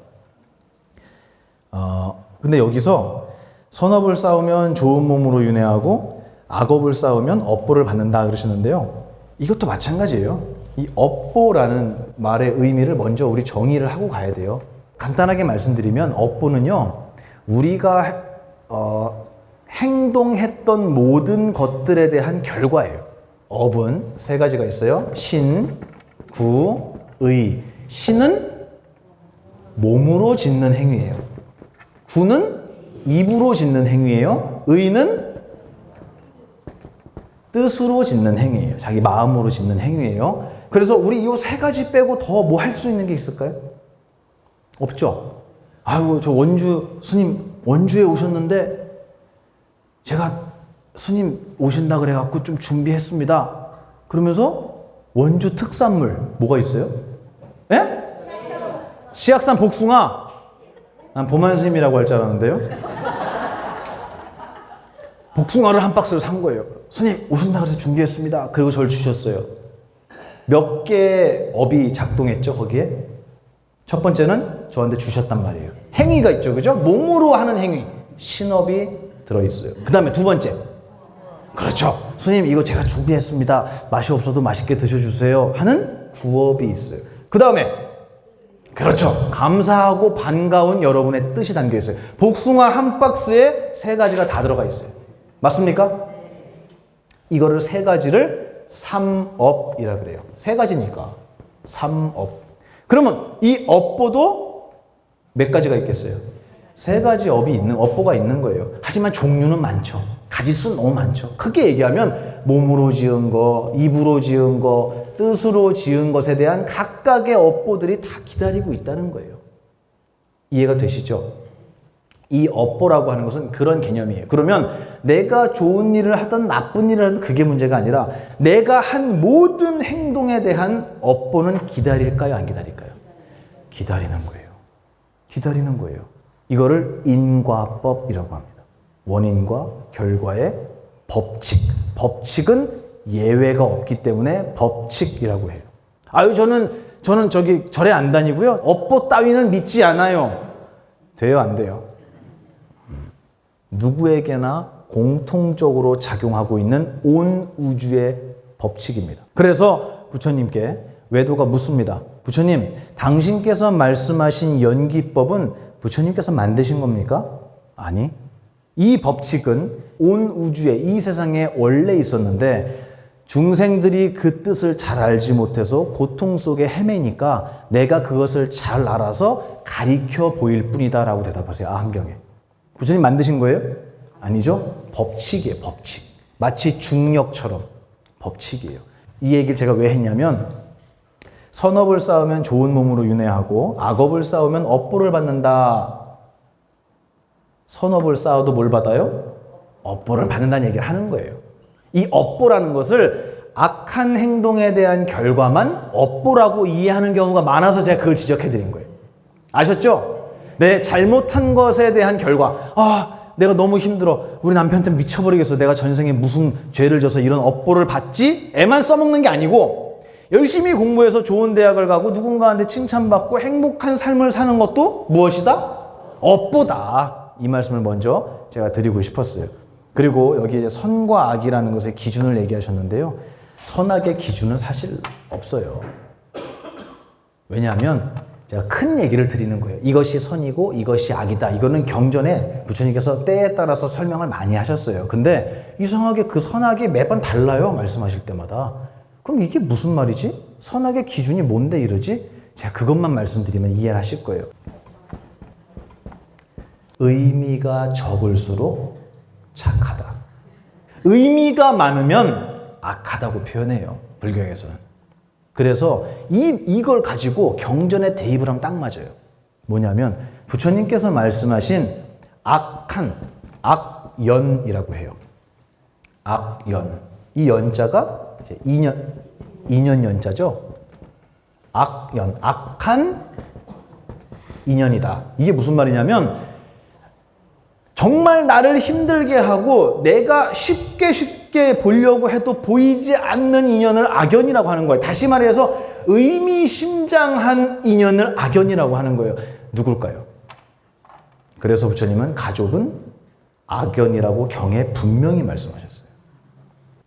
근데 여기서 선업을 쌓으면 좋은 몸으로 윤회하고 악업을 쌓으면 업보를 받는다 그러시는데요. 이것도 마찬가지예요. 이 업보라는 말의 의미를 먼저 우리 정의를 하고 가야 돼요. 간단하게 말씀드리면 업보는요, 우리가 행동했던 모든 것들에 대한 결과예요. 업은 세 가지가 있어요. 신, 구, 의. 신은 몸으로 짓는 행위예요. 구는 입으로 짓는 행위예요. 의는 뜻으로 짓는 행위예요. 자기 마음으로 짓는 행위예요. 그래서 우리 이 세 가지 빼고 더 뭐 할 수 있는 게 있을까요? 없죠. 아이고, 저 원주 스님 원주에 오셨는데 제가 스님 오신다 그래갖고 좀 준비했습니다. 그러면서 원주 특산물 뭐가 있어요? 예? 시악산 복숭아. 난 보만 스님이라고 할 줄 알았는데요. 복숭아를 한 박스를 산 거예요. 스님 오신다 그래서 준비했습니다. 그리고 저를 주셨어요. 몇 개의 업이 작동했죠, 거기에? 첫 번째는 저한테 주셨단 말이에요. 행위가 있죠, 그죠? 몸으로 하는 행위. 신업이 들어있어요. 그 다음에 두 번째. 그렇죠. 스님, 이거 제가 준비했습니다. 맛이 없어도 맛있게 드셔주세요. 하는 구업이 있어요. 그 다음에, 그렇죠. 감사하고 반가운 여러분의 뜻이 담겨 있어요. 복숭아 한 박스에 세 가지가 다 들어가 있어요. 맞습니까? 이거를 세 가지를 삼업이라 그래요. 세 가지니까 삼업. 그러면 이 업보도 몇 가지가 있겠어요? 세 가지 업보가 있는 거예요. 하지만 종류는 많죠. 가지수는 너무 많죠. 크게 얘기하면 몸으로 지은 거, 입으로 지은 거, 뜻으로 지은 것에 대한 각각의 업보들이 다 기다리고 있다는 거예요. 이해가 되시죠? 이 업보라고 하는 것은 그런 개념이에요. 그러면 내가 좋은 일을 하든 나쁜 일을 하든 그게 문제가 아니라 내가 한 모든 행동에 대한 업보는 기다릴까요? 안 기다릴까요? 기다리는 거예요. 기다리는 거예요. 이거를 인과법이라고 합니다. 원인과 결과의 법칙. 법칙은 예외가 없기 때문에 법칙이라고 해요. 아유, 저는 저기 절에 안 다니고요. 업보 따위는 믿지 않아요. 돼요, 안 돼요? 누구에게나 공통적으로 작용하고 있는 온 우주의 법칙입니다. 그래서 부처님께 외도가 묻습니다. 부처님, 당신께서 말씀하신 연기법은 부처님께서 만드신 겁니까? 아니. 이 법칙은 온 우주에, 이 세상에 원래 있었는데 중생들이 그 뜻을 잘 알지 못해서 고통 속에 헤매니까 내가 그것을 잘 알아서 가리켜 보일 뿐이다 라고 대답하세요. 함경에. 부처님 만드신 거예요? 아니죠. 법칙이에요. 법칙. 마치 중력처럼 법칙이에요. 이 얘기를 제가 왜 했냐면 선업을 쌓으면 좋은 몸으로 윤회하고 악업을 쌓으면 업보를 받는다. 선업을 쌓아도 뭘 받아요? 업보를 받는다는 얘기를 하는 거예요. 이 업보라는 것을 악한 행동에 대한 결과만 업보라고 이해하는 경우가 많아서 제가 그걸 지적해 드린 거예요. 아셨죠? 내 잘못한 것에 대한 결과. 내가 너무 힘들어. 우리 남편한테 미쳐버리겠어. 내가 전생에 무슨 죄를 져서 이런 업보를 받지? 애만 써먹는 게 아니고 열심히 공부해서 좋은 대학을 가고 누군가한테 칭찬받고 행복한 삶을 사는 것도 무엇이다? 업보다. 이 말씀을 먼저 제가 드리고 싶었어요. 그리고 여기 이제 선과 악이라는 것의 기준을 얘기하셨는데요. 선악의 기준은 사실 없어요. 왜냐하면 제가 큰 얘기를 드리는 거예요. 이것이 선이고 이것이 악이다. 이거는 경전에 부처님께서 때에 따라서 설명을 많이 하셨어요. 근데 이상하게 그 선악이 매번 달라요. 말씀하실 때마다. 그럼 이게 무슨 말이지? 선악의 기준이 뭔데 이러지? 제가 그것만 말씀드리면 이해를 하실 거예요. 의미가 적을수록 착하다. 의미가 많으면 악하다고 표현해요. 불교에서는. 그래서 이걸 가지고 경전에 대입을 하면 딱 맞아요. 뭐냐면 부처님께서 말씀하신 악연이라고 해요. 악연. 이 연자가 이제 인연 연자죠. 악연, 악한 인연이다. 이게 무슨 말이냐면 정말 나를 힘들게 하고 내가 쉽게 보려고 해도 보이지 않는 인연을 악연이라고 하는 거예요. 다시 말해서 의미심장한 인연을 악연이라고 하는 거예요. 누굴까요? 그래서 부처님은 가족은 악연이라고 경에 분명히 말씀하셨어요.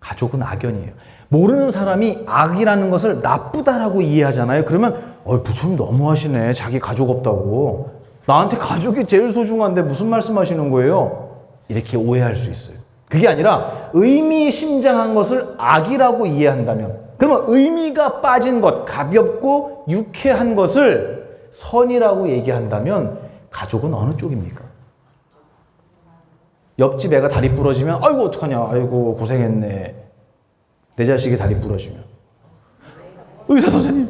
가족은 악연이에요. 모르는 사람이 악이라는 것을 나쁘다라고 이해하잖아요. 그러면 부처님 너무하시네. 자기 가족 없다고. 나한테 가족이 제일 소중한데 무슨 말씀하시는 거예요? 이렇게 오해할 수 있어요. 그게 아니라 의미심장한 것을 악이라고 이해한다면, 그러면 의미가 빠진 것, 가볍고 유쾌한 것을 선이라고 얘기한다면 가족은 어느 쪽입니까? 옆집 애가 다리 부러지면 아이고 어떡하냐, 아이고 고생했네. 내 자식이 다리 부러지면 의사 선생님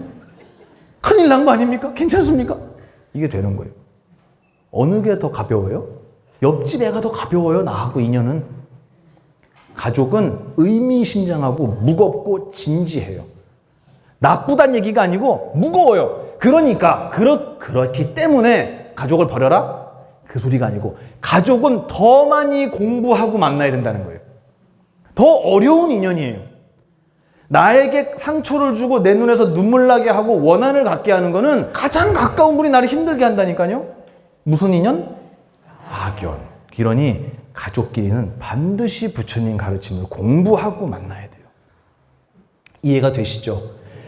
큰일 난 거 아닙니까? 괜찮습니까? 이게 되는 거예요. 어느 게 더 가벼워요? 옆집 애가 더 가벼워요, 나하고 인연은? 가족은 의미심장하고 무겁고 진지해요. 나쁘단 얘기가 아니고 무거워요. 그러니까 그렇기 때문에 가족을 버려라? 그 소리가 아니고 가족은 더 많이 공부하고 만나야 된다는 거예요. 더 어려운 인연이에요. 나에게 상처를 주고 내 눈에서 눈물 나게 하고 원한을 갖게 하는 거는 가장 가까운 분이 나를 힘들게 한다니까요. 무슨 인연? 악연. 그러니 가족끼리는 반드시 부처님 가르침을 공부하고 만나야 돼요. 이해가 되시죠?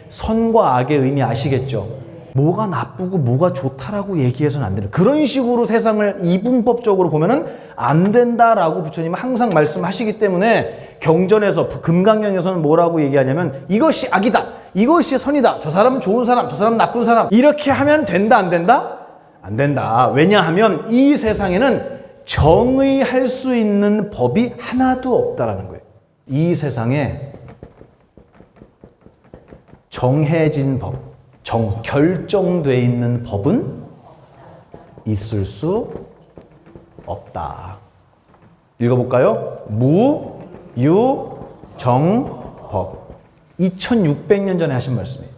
선과 악의 의미 아시겠죠? 뭐가 나쁘고 뭐가 좋다라고 얘기해서는 안 되는, 그런 식으로 세상을 이분법적으로 보면은 안 된다라고 부처님은 항상 말씀하시기 때문에 경전에서, 금강경에서는 뭐라고 얘기하냐면 이것이 악이다, 이것이 선이다, 저 사람은 좋은 사람, 저 사람은 나쁜 사람, 이렇게 하면 된다 안 된다? 안 된다. 왜냐하면 이 세상에는 정의할 수 있는 법이 하나도 없다라는 거예요. 이 세상에 정해진 법, 결정되어 있는 법은 있을 수 없다. 읽어볼까요? 무, 유, 정, 법. 2600년 전에 하신 말씀이에요.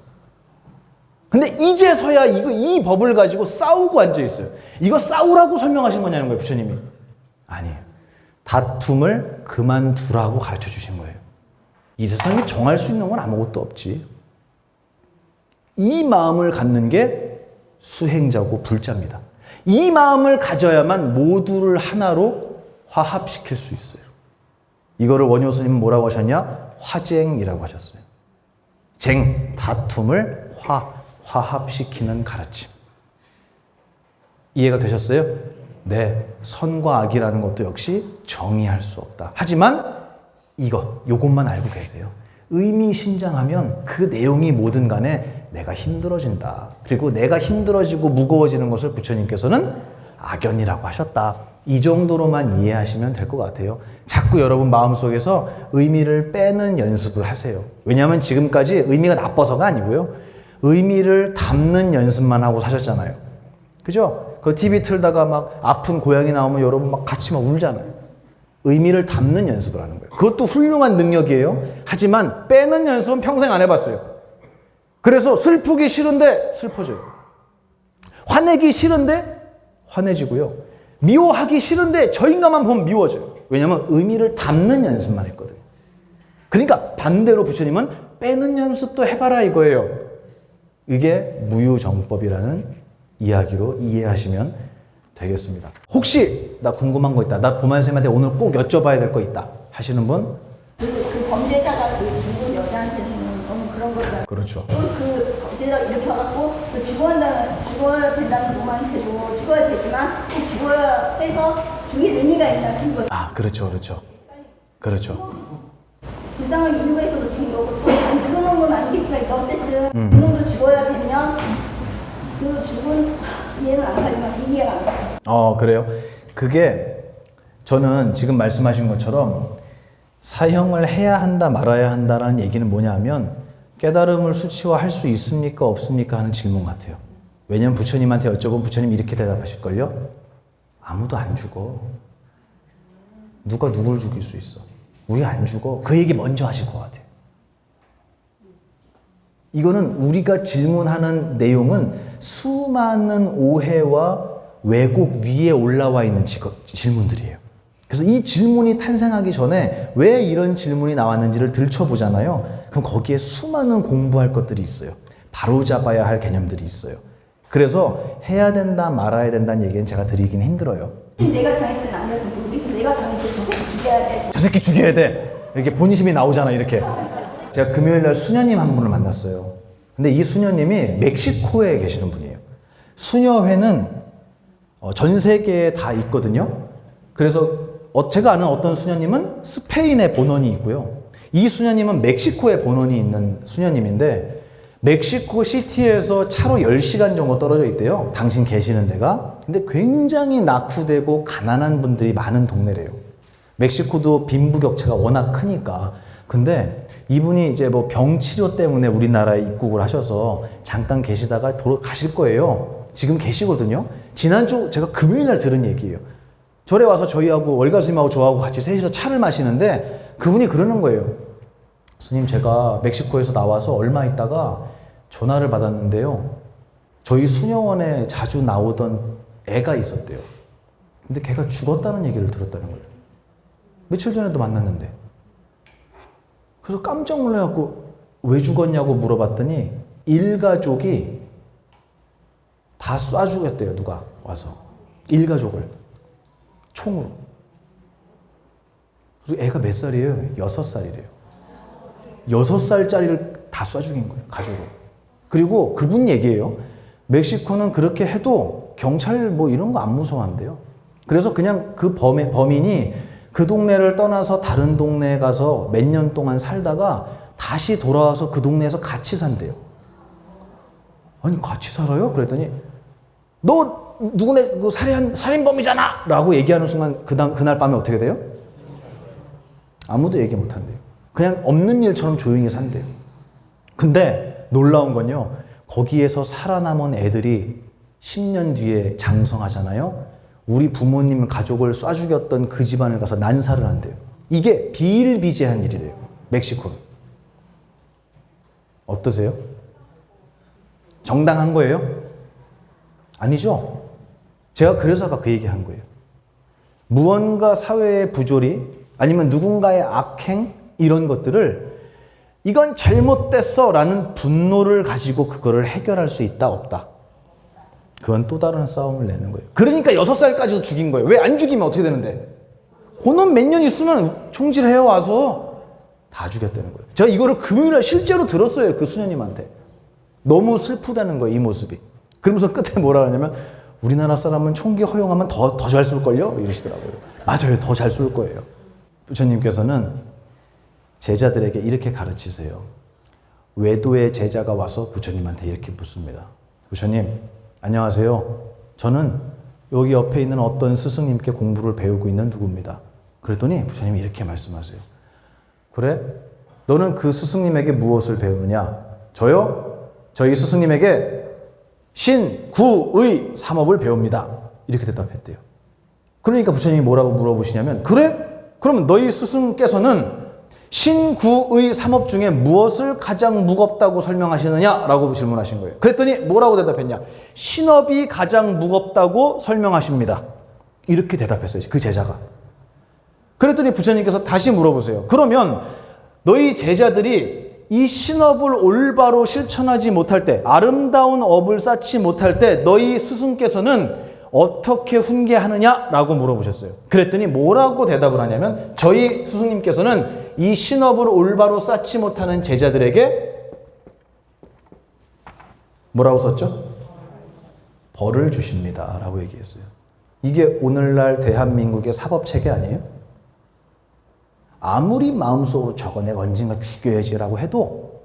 근데 이제서야 이 법을 가지고 싸우고 앉아있어요. 이거 싸우라고 설명하신 거냐는 거예요, 부처님이. 아니에요. 다툼을 그만두라고 가르쳐 주신 거예요. 이 세상에 정할 수 있는 건 아무것도 없지. 이 마음을 갖는 게 수행자고 불자입니다. 이 마음을 가져야만 모두를 하나로 화합시킬 수 있어요. 이거를 원효 스님은 뭐라고 하셨냐? 화쟁이라고 하셨어요. 다툼을 화합시키는 가르침. 이해가 되셨어요? 네. 선과 악이라는 것도 역시 정의할 수 없다. 하지만 요것만 알고 계세요. 의미심장하면 그 내용이 뭐든 간에 내가 힘들어진다. 그리고 내가 힘들어지고 무거워지는 것을 부처님께서는 악연이라고 하셨다. 이 정도로만 이해하시면 될 것 같아요. 자꾸 여러분 마음속에서 의미를 빼는 연습을 하세요. 왜냐하면 지금까지 의미가 나빠서가 아니고요. 의미를 담는 연습만 하고 사셨잖아요. 그죠? 그 TV 틀다가 막 아픈 고양이 나오면 여러분 막 같이 막 울잖아요. 의미를 담는 연습을 하는 거예요. 그것도 훌륭한 능력이에요. 하지만 빼는 연습은 평생 안 해봤어요. 그래서 슬프기 싫은데 슬퍼져요. 화내기 싫은데 화내지고요. 미워하기 싫은데 저 인간만 보면 미워져요. 왜냐하면 의미를 담는 연습만 했거든요. 그러니까 반대로 부처님은 빼는 연습도 해봐라 이거예요. 이게 무유정법이라는 이야기로 이해하시면 되겠습니다. 혹시 나 궁금한 거 있다. 나 보만 선생님한테 오늘 꼭 여쭤봐야 될 거 있다 하시는 분? 그 범죄자가 그 죽은 여자한테는 너무 그런 거잖아요. 그렇죠. 그 범죄자가 이렇게 와갖고 죽어야 된다는 것만 해도 죽어야 되지만 꼭 죽어야 해서 죽일 의미가 있다는 거죠. 아, 그렇죠, 그렇죠. 그렇죠. 불쌍한 이유가 있어서 죽은 거고 또 그런 건 아니겠지만 어쨌든 그놈도 죽어야 되면 그 죽은 이해는 안 가지만 이해가 안 가요. 그래요? 그게 저는 지금 말씀하신 것처럼 사형을 해야 한다 말아야 한다라는 얘기는 뭐냐 하면 깨달음을 수치화할 수 있습니까 없습니까 하는 질문 같아요. 왜냐면 부처님한테 여쭤보면 부처님 이렇게 대답하실걸요? 아무도 안 죽어. 누가 누굴 죽일 수 있어? 우리 안 죽어. 그 얘기 먼저 하실 것 같아요. 이거는 우리가 질문하는 내용은 수많은 오해와 왜곡 위에 올라와 있는 질문들이에요. 그래서 이 질문이 탄생하기 전에 왜 이런 질문이 나왔는지를 들춰보잖아요. 그럼 거기에 수많은 공부할 것들이 있어요. 바로잡아야 할 개념들이 있어요. 그래서 해야 된다 말아야 된다는 얘기는 제가 드리긴 힘들어요. 내가 당했든 안 당했든 모르겠지만 내가 당했을 때 저 새끼 죽여야 돼. 저 새끼 죽여야 돼. 이렇게 본심이 나오잖아 이렇게. 제가 금요일날 수녀님 한 분을 만났어요. 근데 이 수녀님이 멕시코에 계시는 분이에요. 수녀회는 전 세계에 다 있거든요. 그래서 제가 아는 어떤 수녀님은 스페인에 본원이 있고요. 이 수녀님은 멕시코에 본원이 있는 수녀님인데 멕시코 시티에서 차로 10시간 정도 떨어져 있대요. 당신 계시는 데가. 근데 굉장히 낙후되고 가난한 분들이 많은 동네래요. 멕시코도 빈부격차가 워낙 크니까. 근데 이분이 이제 뭐 병치료 때문에 우리나라에 입국을 하셔서 잠깐 계시다가 돌아가실 거예요. 지금 계시거든요. 지난주 제가 금요일 날 들은 얘기예요. 절에 와서 저희하고 월가 스님하고 저하고 같이 셋이서 차를 마시는데 그분이 그러는 거예요. 스님, 제가 멕시코에서 나와서 얼마 있다가 전화를 받았는데요. 저희 수녀원에 자주 나오던 애가 있었대요. 근데 걔가 죽었다는 얘기를 들었다는 거예요. 며칠 전에도 만났는데. 그래서 깜짝 놀라갖고 왜 죽었냐고 물어봤더니 일가족이 다 쏴 죽였대요. 누가 와서. 일가족을. 총으로. 그리고 애가 몇 살이에요? 6살이래요. 6살짜리를 다 쏴 죽인 거예요. 가족으로. 그리고 그분 얘기예요. 멕시코는 그렇게 해도 경찰 뭐 이런 거 안 무서워한대요. 그래서 그냥 그 범인이 그 동네를 떠나서 다른 동네에 가서 몇 년 동안 살다가 다시 돌아와서 그 동네에서 같이 산대요. 아니 같이 살아요? 그랬더니 너 누구네 그 살인범이잖아! 라고 얘기하는 순간 그날 밤에 어떻게 돼요? 아무도 얘기 못 한대요. 그냥 없는 일처럼 조용히 산대요. 근데 놀라운 건요. 거기에서 살아남은 애들이 10년 뒤에 장성하잖아요. 우리 부모님 가족을 쏴 죽였던 그 집안을 가서 난사를 한대요. 이게 비일비재한 일이래요. 멕시코는. 어떠세요? 정당한 거예요? 아니죠? 제가 그래서 아까 그 얘기 한 거예요. 무언가 사회의 부조리 아니면 누군가의 악행 이런 것들을 이건 잘못됐어 라는 분노를 가지고 그거를 해결할 수 있다 없다. 그건 또 다른 싸움을 내는 거예요. 그러니까 6살까지도 죽인 거예요. 왜 안 죽이면 어떻게 되는데? 그놈 몇 년 있으면 총질해 와서 다 죽였다는 거예요. 제가 이거를 금요일에 실제로 들었어요. 그 수녀님한테. 너무 슬프다는 거예요. 이 모습이. 그러면서 끝에 뭐라 하냐면 우리나라 사람은 총기 허용하면 더 잘 쏠걸요? 이러시더라고요. 맞아요. 더 잘 쏠 거예요. 부처님께서는 제자들에게 이렇게 가르치세요. 외도의 제자가 와서 부처님한테 이렇게 묻습니다. 부처님, 안녕하세요. 저는 여기 옆에 있는 어떤 스승님께 공부를 배우고 있는 누구입니다. 그랬더니 부처님이 이렇게 말씀하세요. 그래? 너는 그 스승님에게 무엇을 배우느냐? 저요? 저희 스승님에게 신, 구, 의, 삼업을 배웁니다. 이렇게 대답했대요. 그러니까 부처님이 뭐라고 물어보시냐면, 그래? 그러면 너희 스승께서는 신, 구, 의, 삼업 중에 무엇을 가장 무겁다고 설명하시느냐? 라고 질문하신 거예요. 그랬더니 뭐라고 대답했냐? 신업이 가장 무겁다고 설명하십니다. 이렇게 대답했어요. 그 제자가. 그랬더니 부처님께서 다시 물어보세요. 그러면 너희 제자들이 이 신업을 올바로 실천하지 못할 때, 아름다운 업을 쌓지 못할 때 너희 스승께서는 어떻게 훈계하느냐라고 물어보셨어요. 그랬더니 뭐라고 대답을 하냐면, 저희 스승님께서는 이 신업을 올바로 쌓지 못하는 제자들에게 뭐라고 썼죠? 벌을 주십니다 라고 얘기했어요. 이게 오늘날 대한민국의 사법체계 아니에요? 아무리 마음속으로 저거 내가 언젠가 죽여야지라고 해도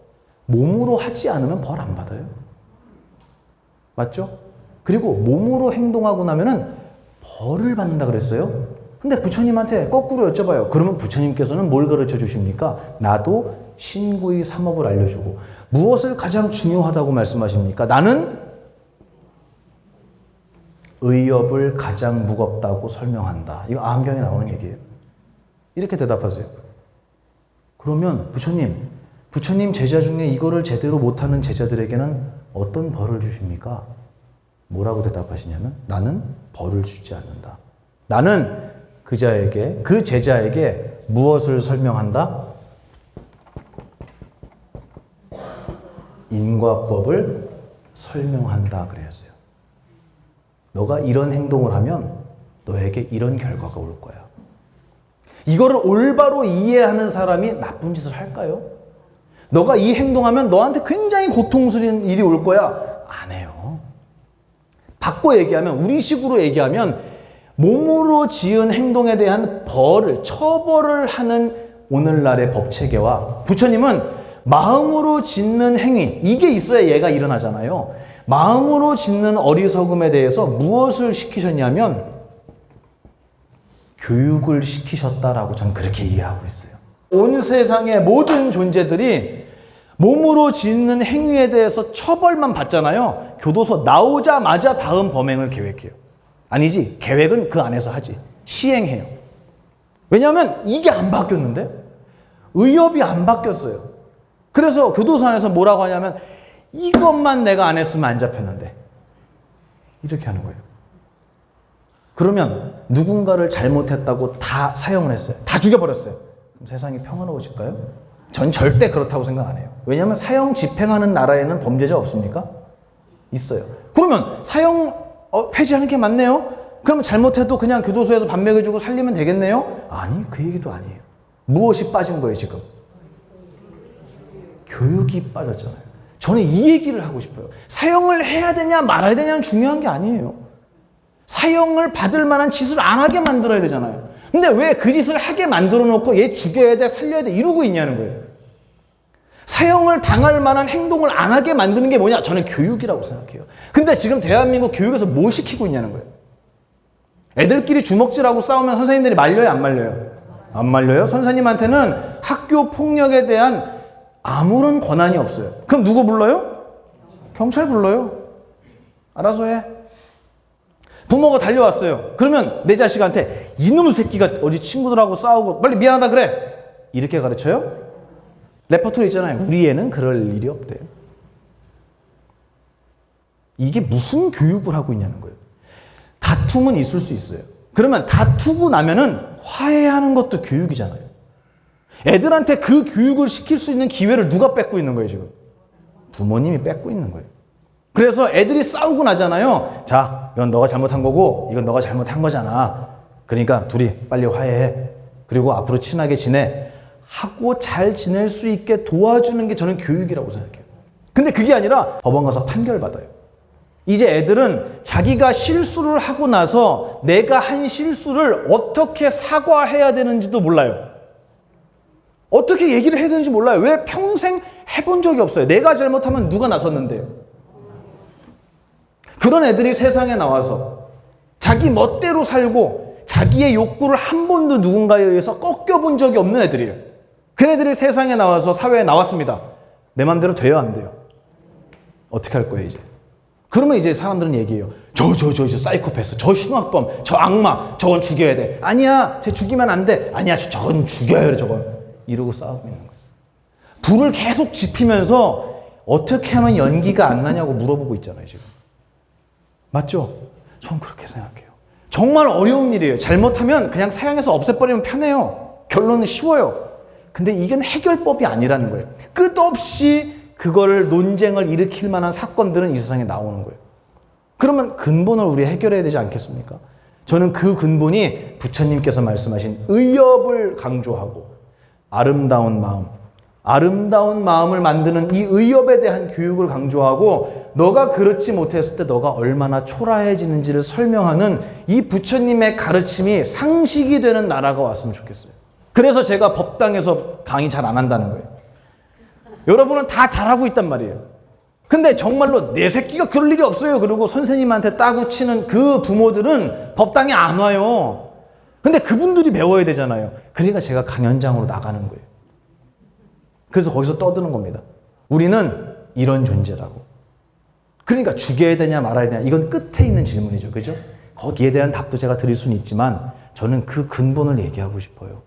몸으로 하지 않으면 벌 안 받아요. 맞죠? 그리고 몸으로 행동하고 나면은 벌을 받는다 그랬어요. 근데 부처님한테 거꾸로 여쭤봐요. 그러면 부처님께서는 뭘 가르쳐 주십니까? 나도 신구의 삼업을 알려주고, 무엇을 가장 중요하다고 말씀하십니까? 나는 의업을 가장 무겁다고 설명한다. 이거 암경에 나오는 얘기예요. 이렇게 대답하세요. 그러면 부처님 제자 중에 이거를 제대로 못하는 제자들에게는 어떤 벌을 주십니까? 뭐라고 대답하시냐면, 나는 벌을 주지 않는다. 나는 그 제자에게 무엇을 설명한다? 인과법을 설명한다 그랬어요. 너가 이런 행동을 하면 너에게 이런 결과가 올 거야. 이거를 올바로 이해하는 사람이 나쁜 짓을 할까요? 너가 이 행동하면 너한테 굉장히 고통스러운 일이 올 거야. 안 해요. 바꿔 얘기하면, 우리식으로 얘기하면 몸으로 지은 행동에 대한 처벌을 하는 오늘날의 법체계와, 부처님은 마음으로 짓는 행위, 이게 있어야 얘가 일어나잖아요. 마음으로 짓는 어리석음에 대해서 무엇을 시키셨냐면 교육을 시키셨다라고 저는 그렇게 이해하고 있어요. 온 세상의 모든 존재들이 몸으로 짓는 행위에 대해서 처벌만 받잖아요. 교도소 나오자마자 다음 범행을 계획해요. 아니지, 계획은 그 안에서 하지. 시행해요. 왜냐하면 이게 안 바뀌었는데? 의업이 안 바뀌었어요. 그래서 교도소 안에서 뭐라고 하냐면, 이것만 내가 안 했으면 안 잡혔는데. 이렇게 하는 거예요. 그러면 누군가를 잘못했다고 다 사형을 했어요. 다 죽여버렸어요. 그럼 세상이 평화로워질까요? 전 절대 그렇다고 생각 안 해요. 왜냐하면 사형 집행하는 나라에는 범죄자 없습니까? 있어요. 그러면 사형 폐지하는 게 맞네요? 그러면 잘못해도 그냥 교도소에서 밥 먹여주고 살리면 되겠네요? 아니, 그 얘기도 아니에요. 무엇이 빠진 거예요, 지금? 교육이 빠졌잖아요. 저는 이 얘기를 하고 싶어요. 사형을 해야 되냐 말아야 되냐는 중요한 게 아니에요. 사형을 받을 만한 짓을 안 하게 만들어야 되잖아요. 근데 왜 그 짓을 하게 만들어 놓고 얘 죽여야 돼, 살려야 돼 이러고 있냐는 거예요. 사형을 당할 만한 행동을 안 하게 만드는 게 뭐냐? 저는 교육이라고 생각해요. 근데 지금 대한민국 교육에서 뭘 시키고 있냐는 거예요. 애들끼리 주먹질하고 싸우면 선생님들이 말려요, 안 말려요? 안 말려요? 선생님한테는 학교 폭력에 대한 아무런 권한이 없어요. 그럼 누구 불러요? 경찰 불러요. 알아서 해. 부모가 달려왔어요. 그러면 내 자식한테 이놈의 새끼가 어디 친구들하고 싸우고 빨리 미안하다 그래. 이렇게 가르쳐요? 레퍼토리 있잖아요. 우리 애는 그럴 일이 없대요. 이게 무슨 교육을 하고 있냐는 거예요. 다툼은 있을 수 있어요. 그러면 다투고 나면은 화해하는 것도 교육이잖아요. 애들한테 그 교육을 시킬 수 있는 기회를 누가 뺏고 있는 거예요, 지금? 부모님이 뺏고 있는 거예요. 그래서 애들이 싸우고 나잖아요. 자, 이건 너가 잘못한 거고 이건 너가 잘못한 거잖아. 그러니까 둘이 빨리 화해해. 그리고 앞으로 친하게 지내. 하고 잘 지낼 수 있게 도와주는 게 저는 교육이라고 생각해요. 근데 그게 아니라 법원 가서 판결 받아요. 이제 애들은 자기가 실수를 하고 나서 내가 한 실수를 어떻게 사과해야 되는지도 몰라요. 어떻게 얘기를 해야 되는지 몰라요. 왜? 평생 해본 적이 없어요. 내가 잘못하면 누가 나섰는데요. 그런 애들이 세상에 나와서 자기 멋대로 살고 자기의 욕구를 한 번도 누군가에 의해서 꺾여본 적이 없는 애들이에요. 그 애들이 세상에 나와서 사회에 나왔습니다. 내 맘대로 돼요, 안 돼요? 어떻게 할 거예요, 이제? 그러면 이제 사람들은 얘기해요. 저 사이코패스, 저 흉악범, 저 악마, 저건 죽여야 돼. 아니야, 쟤 죽이면 안 돼. 아니야, 저건 죽여야 돼, 저건. 이러고 싸우고 있는 거예요. 불을 계속 지피면서 어떻게 하면 연기가 안 나냐고 물어보고 있잖아요, 지금. 맞죠? 전 그렇게 생각해요. 정말 어려운 일이에요. 잘못하면 그냥 사형에서 없애버리면 편해요. 결론은 쉬워요. 근데 이건 해결법이 아니라는 거예요. 끝없이 그거를 논쟁을 일으킬 만한 사건들은 이 세상에 나오는 거예요. 그러면 근본을 우리 해결해야 되지 않겠습니까? 저는 그 근본이 부처님께서 말씀하신 의업을 강조하고 아름다운 마음을 만드는 이 의업에 대한 교육을 강조하고 너가 그렇지 못했을 때 너가 얼마나 초라해지는지를 설명하는 이 부처님의 가르침이 상식이 되는 나라가 왔으면 좋겠어요. 그래서 제가 법당에서 강의 잘 안 한다는 거예요. 여러분은 다 잘하고 있단 말이에요. 근데 정말로 내 새끼가 그럴 일이 없어요. 그리고 선생님한테 따구 치는 그 부모들은 법당에 안 와요. 근데 그분들이 배워야 되잖아요. 그러니까 제가 강연장으로 나가는 거예요. 그래서 거기서 떠드는 겁니다. 우리는 이런 존재라고. 그러니까 죽여야 되냐 말아야 되냐 이건 끝에 있는 질문이죠. 그죠? 거기에 대한 답도 제가 드릴 수는 있지만 저는 그 근본을 얘기하고 싶어요.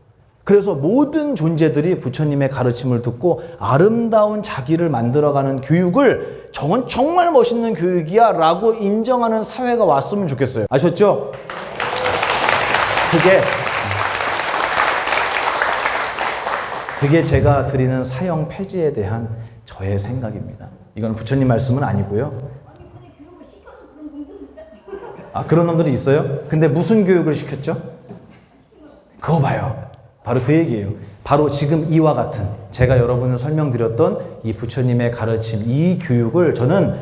그래서 모든 존재들이 부처님의 가르침을 듣고 아름다운 자기를 만들어가는 교육을 저건 정말 멋있는 교육이야 라고 인정하는 사회가 왔으면 좋겠어요. 아셨죠? 그게 제가 드리는 사형 폐지에 대한 저의 생각입니다. 이건 부처님 말씀은 아니고요. 아, 그런 놈들이 있어요? 근데 무슨 교육을 시켰죠? 그거 봐요. 바로 그 얘기예요. 바로 지금 이와 같은 제가 여러분을 설명드렸던 이 부처님의 가르침, 이 교육을 저는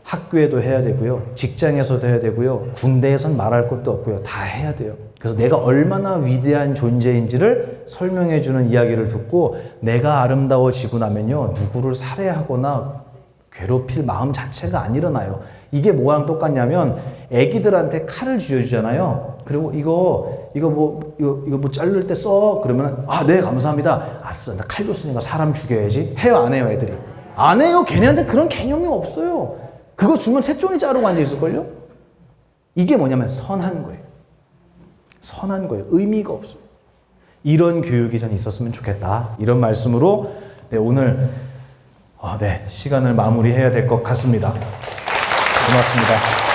학교에도 해야 되고요. 직장에서도 해야 되고요. 군대에선 말할 것도 없고요. 다 해야 돼요. 그래서 내가 얼마나 위대한 존재인지를 설명해주는 이야기를 듣고 내가 아름다워지고 나면요. 누구를 살해하거나 괴롭힐 마음 자체가 안 일어나요. 이게 뭐랑 똑같냐면 애기들한테 칼을 쥐어주잖아요. 그리고 이거 뭐 자를 때 써. 그러면 아, 네, 감사합니다. 아싸, 나 칼 줬으니까 사람 죽여야지. 해요, 안 해요, 애들이? 안 해요. 걔네한테 그런 개념이 없어요. 그거 주면 새종이 자르고 앉아있을걸요? 이게 뭐냐면 선한 거예요. 선한 거예요. 의미가 없어요. 이런 교육이 전 있었으면 좋겠다. 이런 말씀으로 오늘 시간을 마무리해야 될 것 같습니다. 고맙습니다.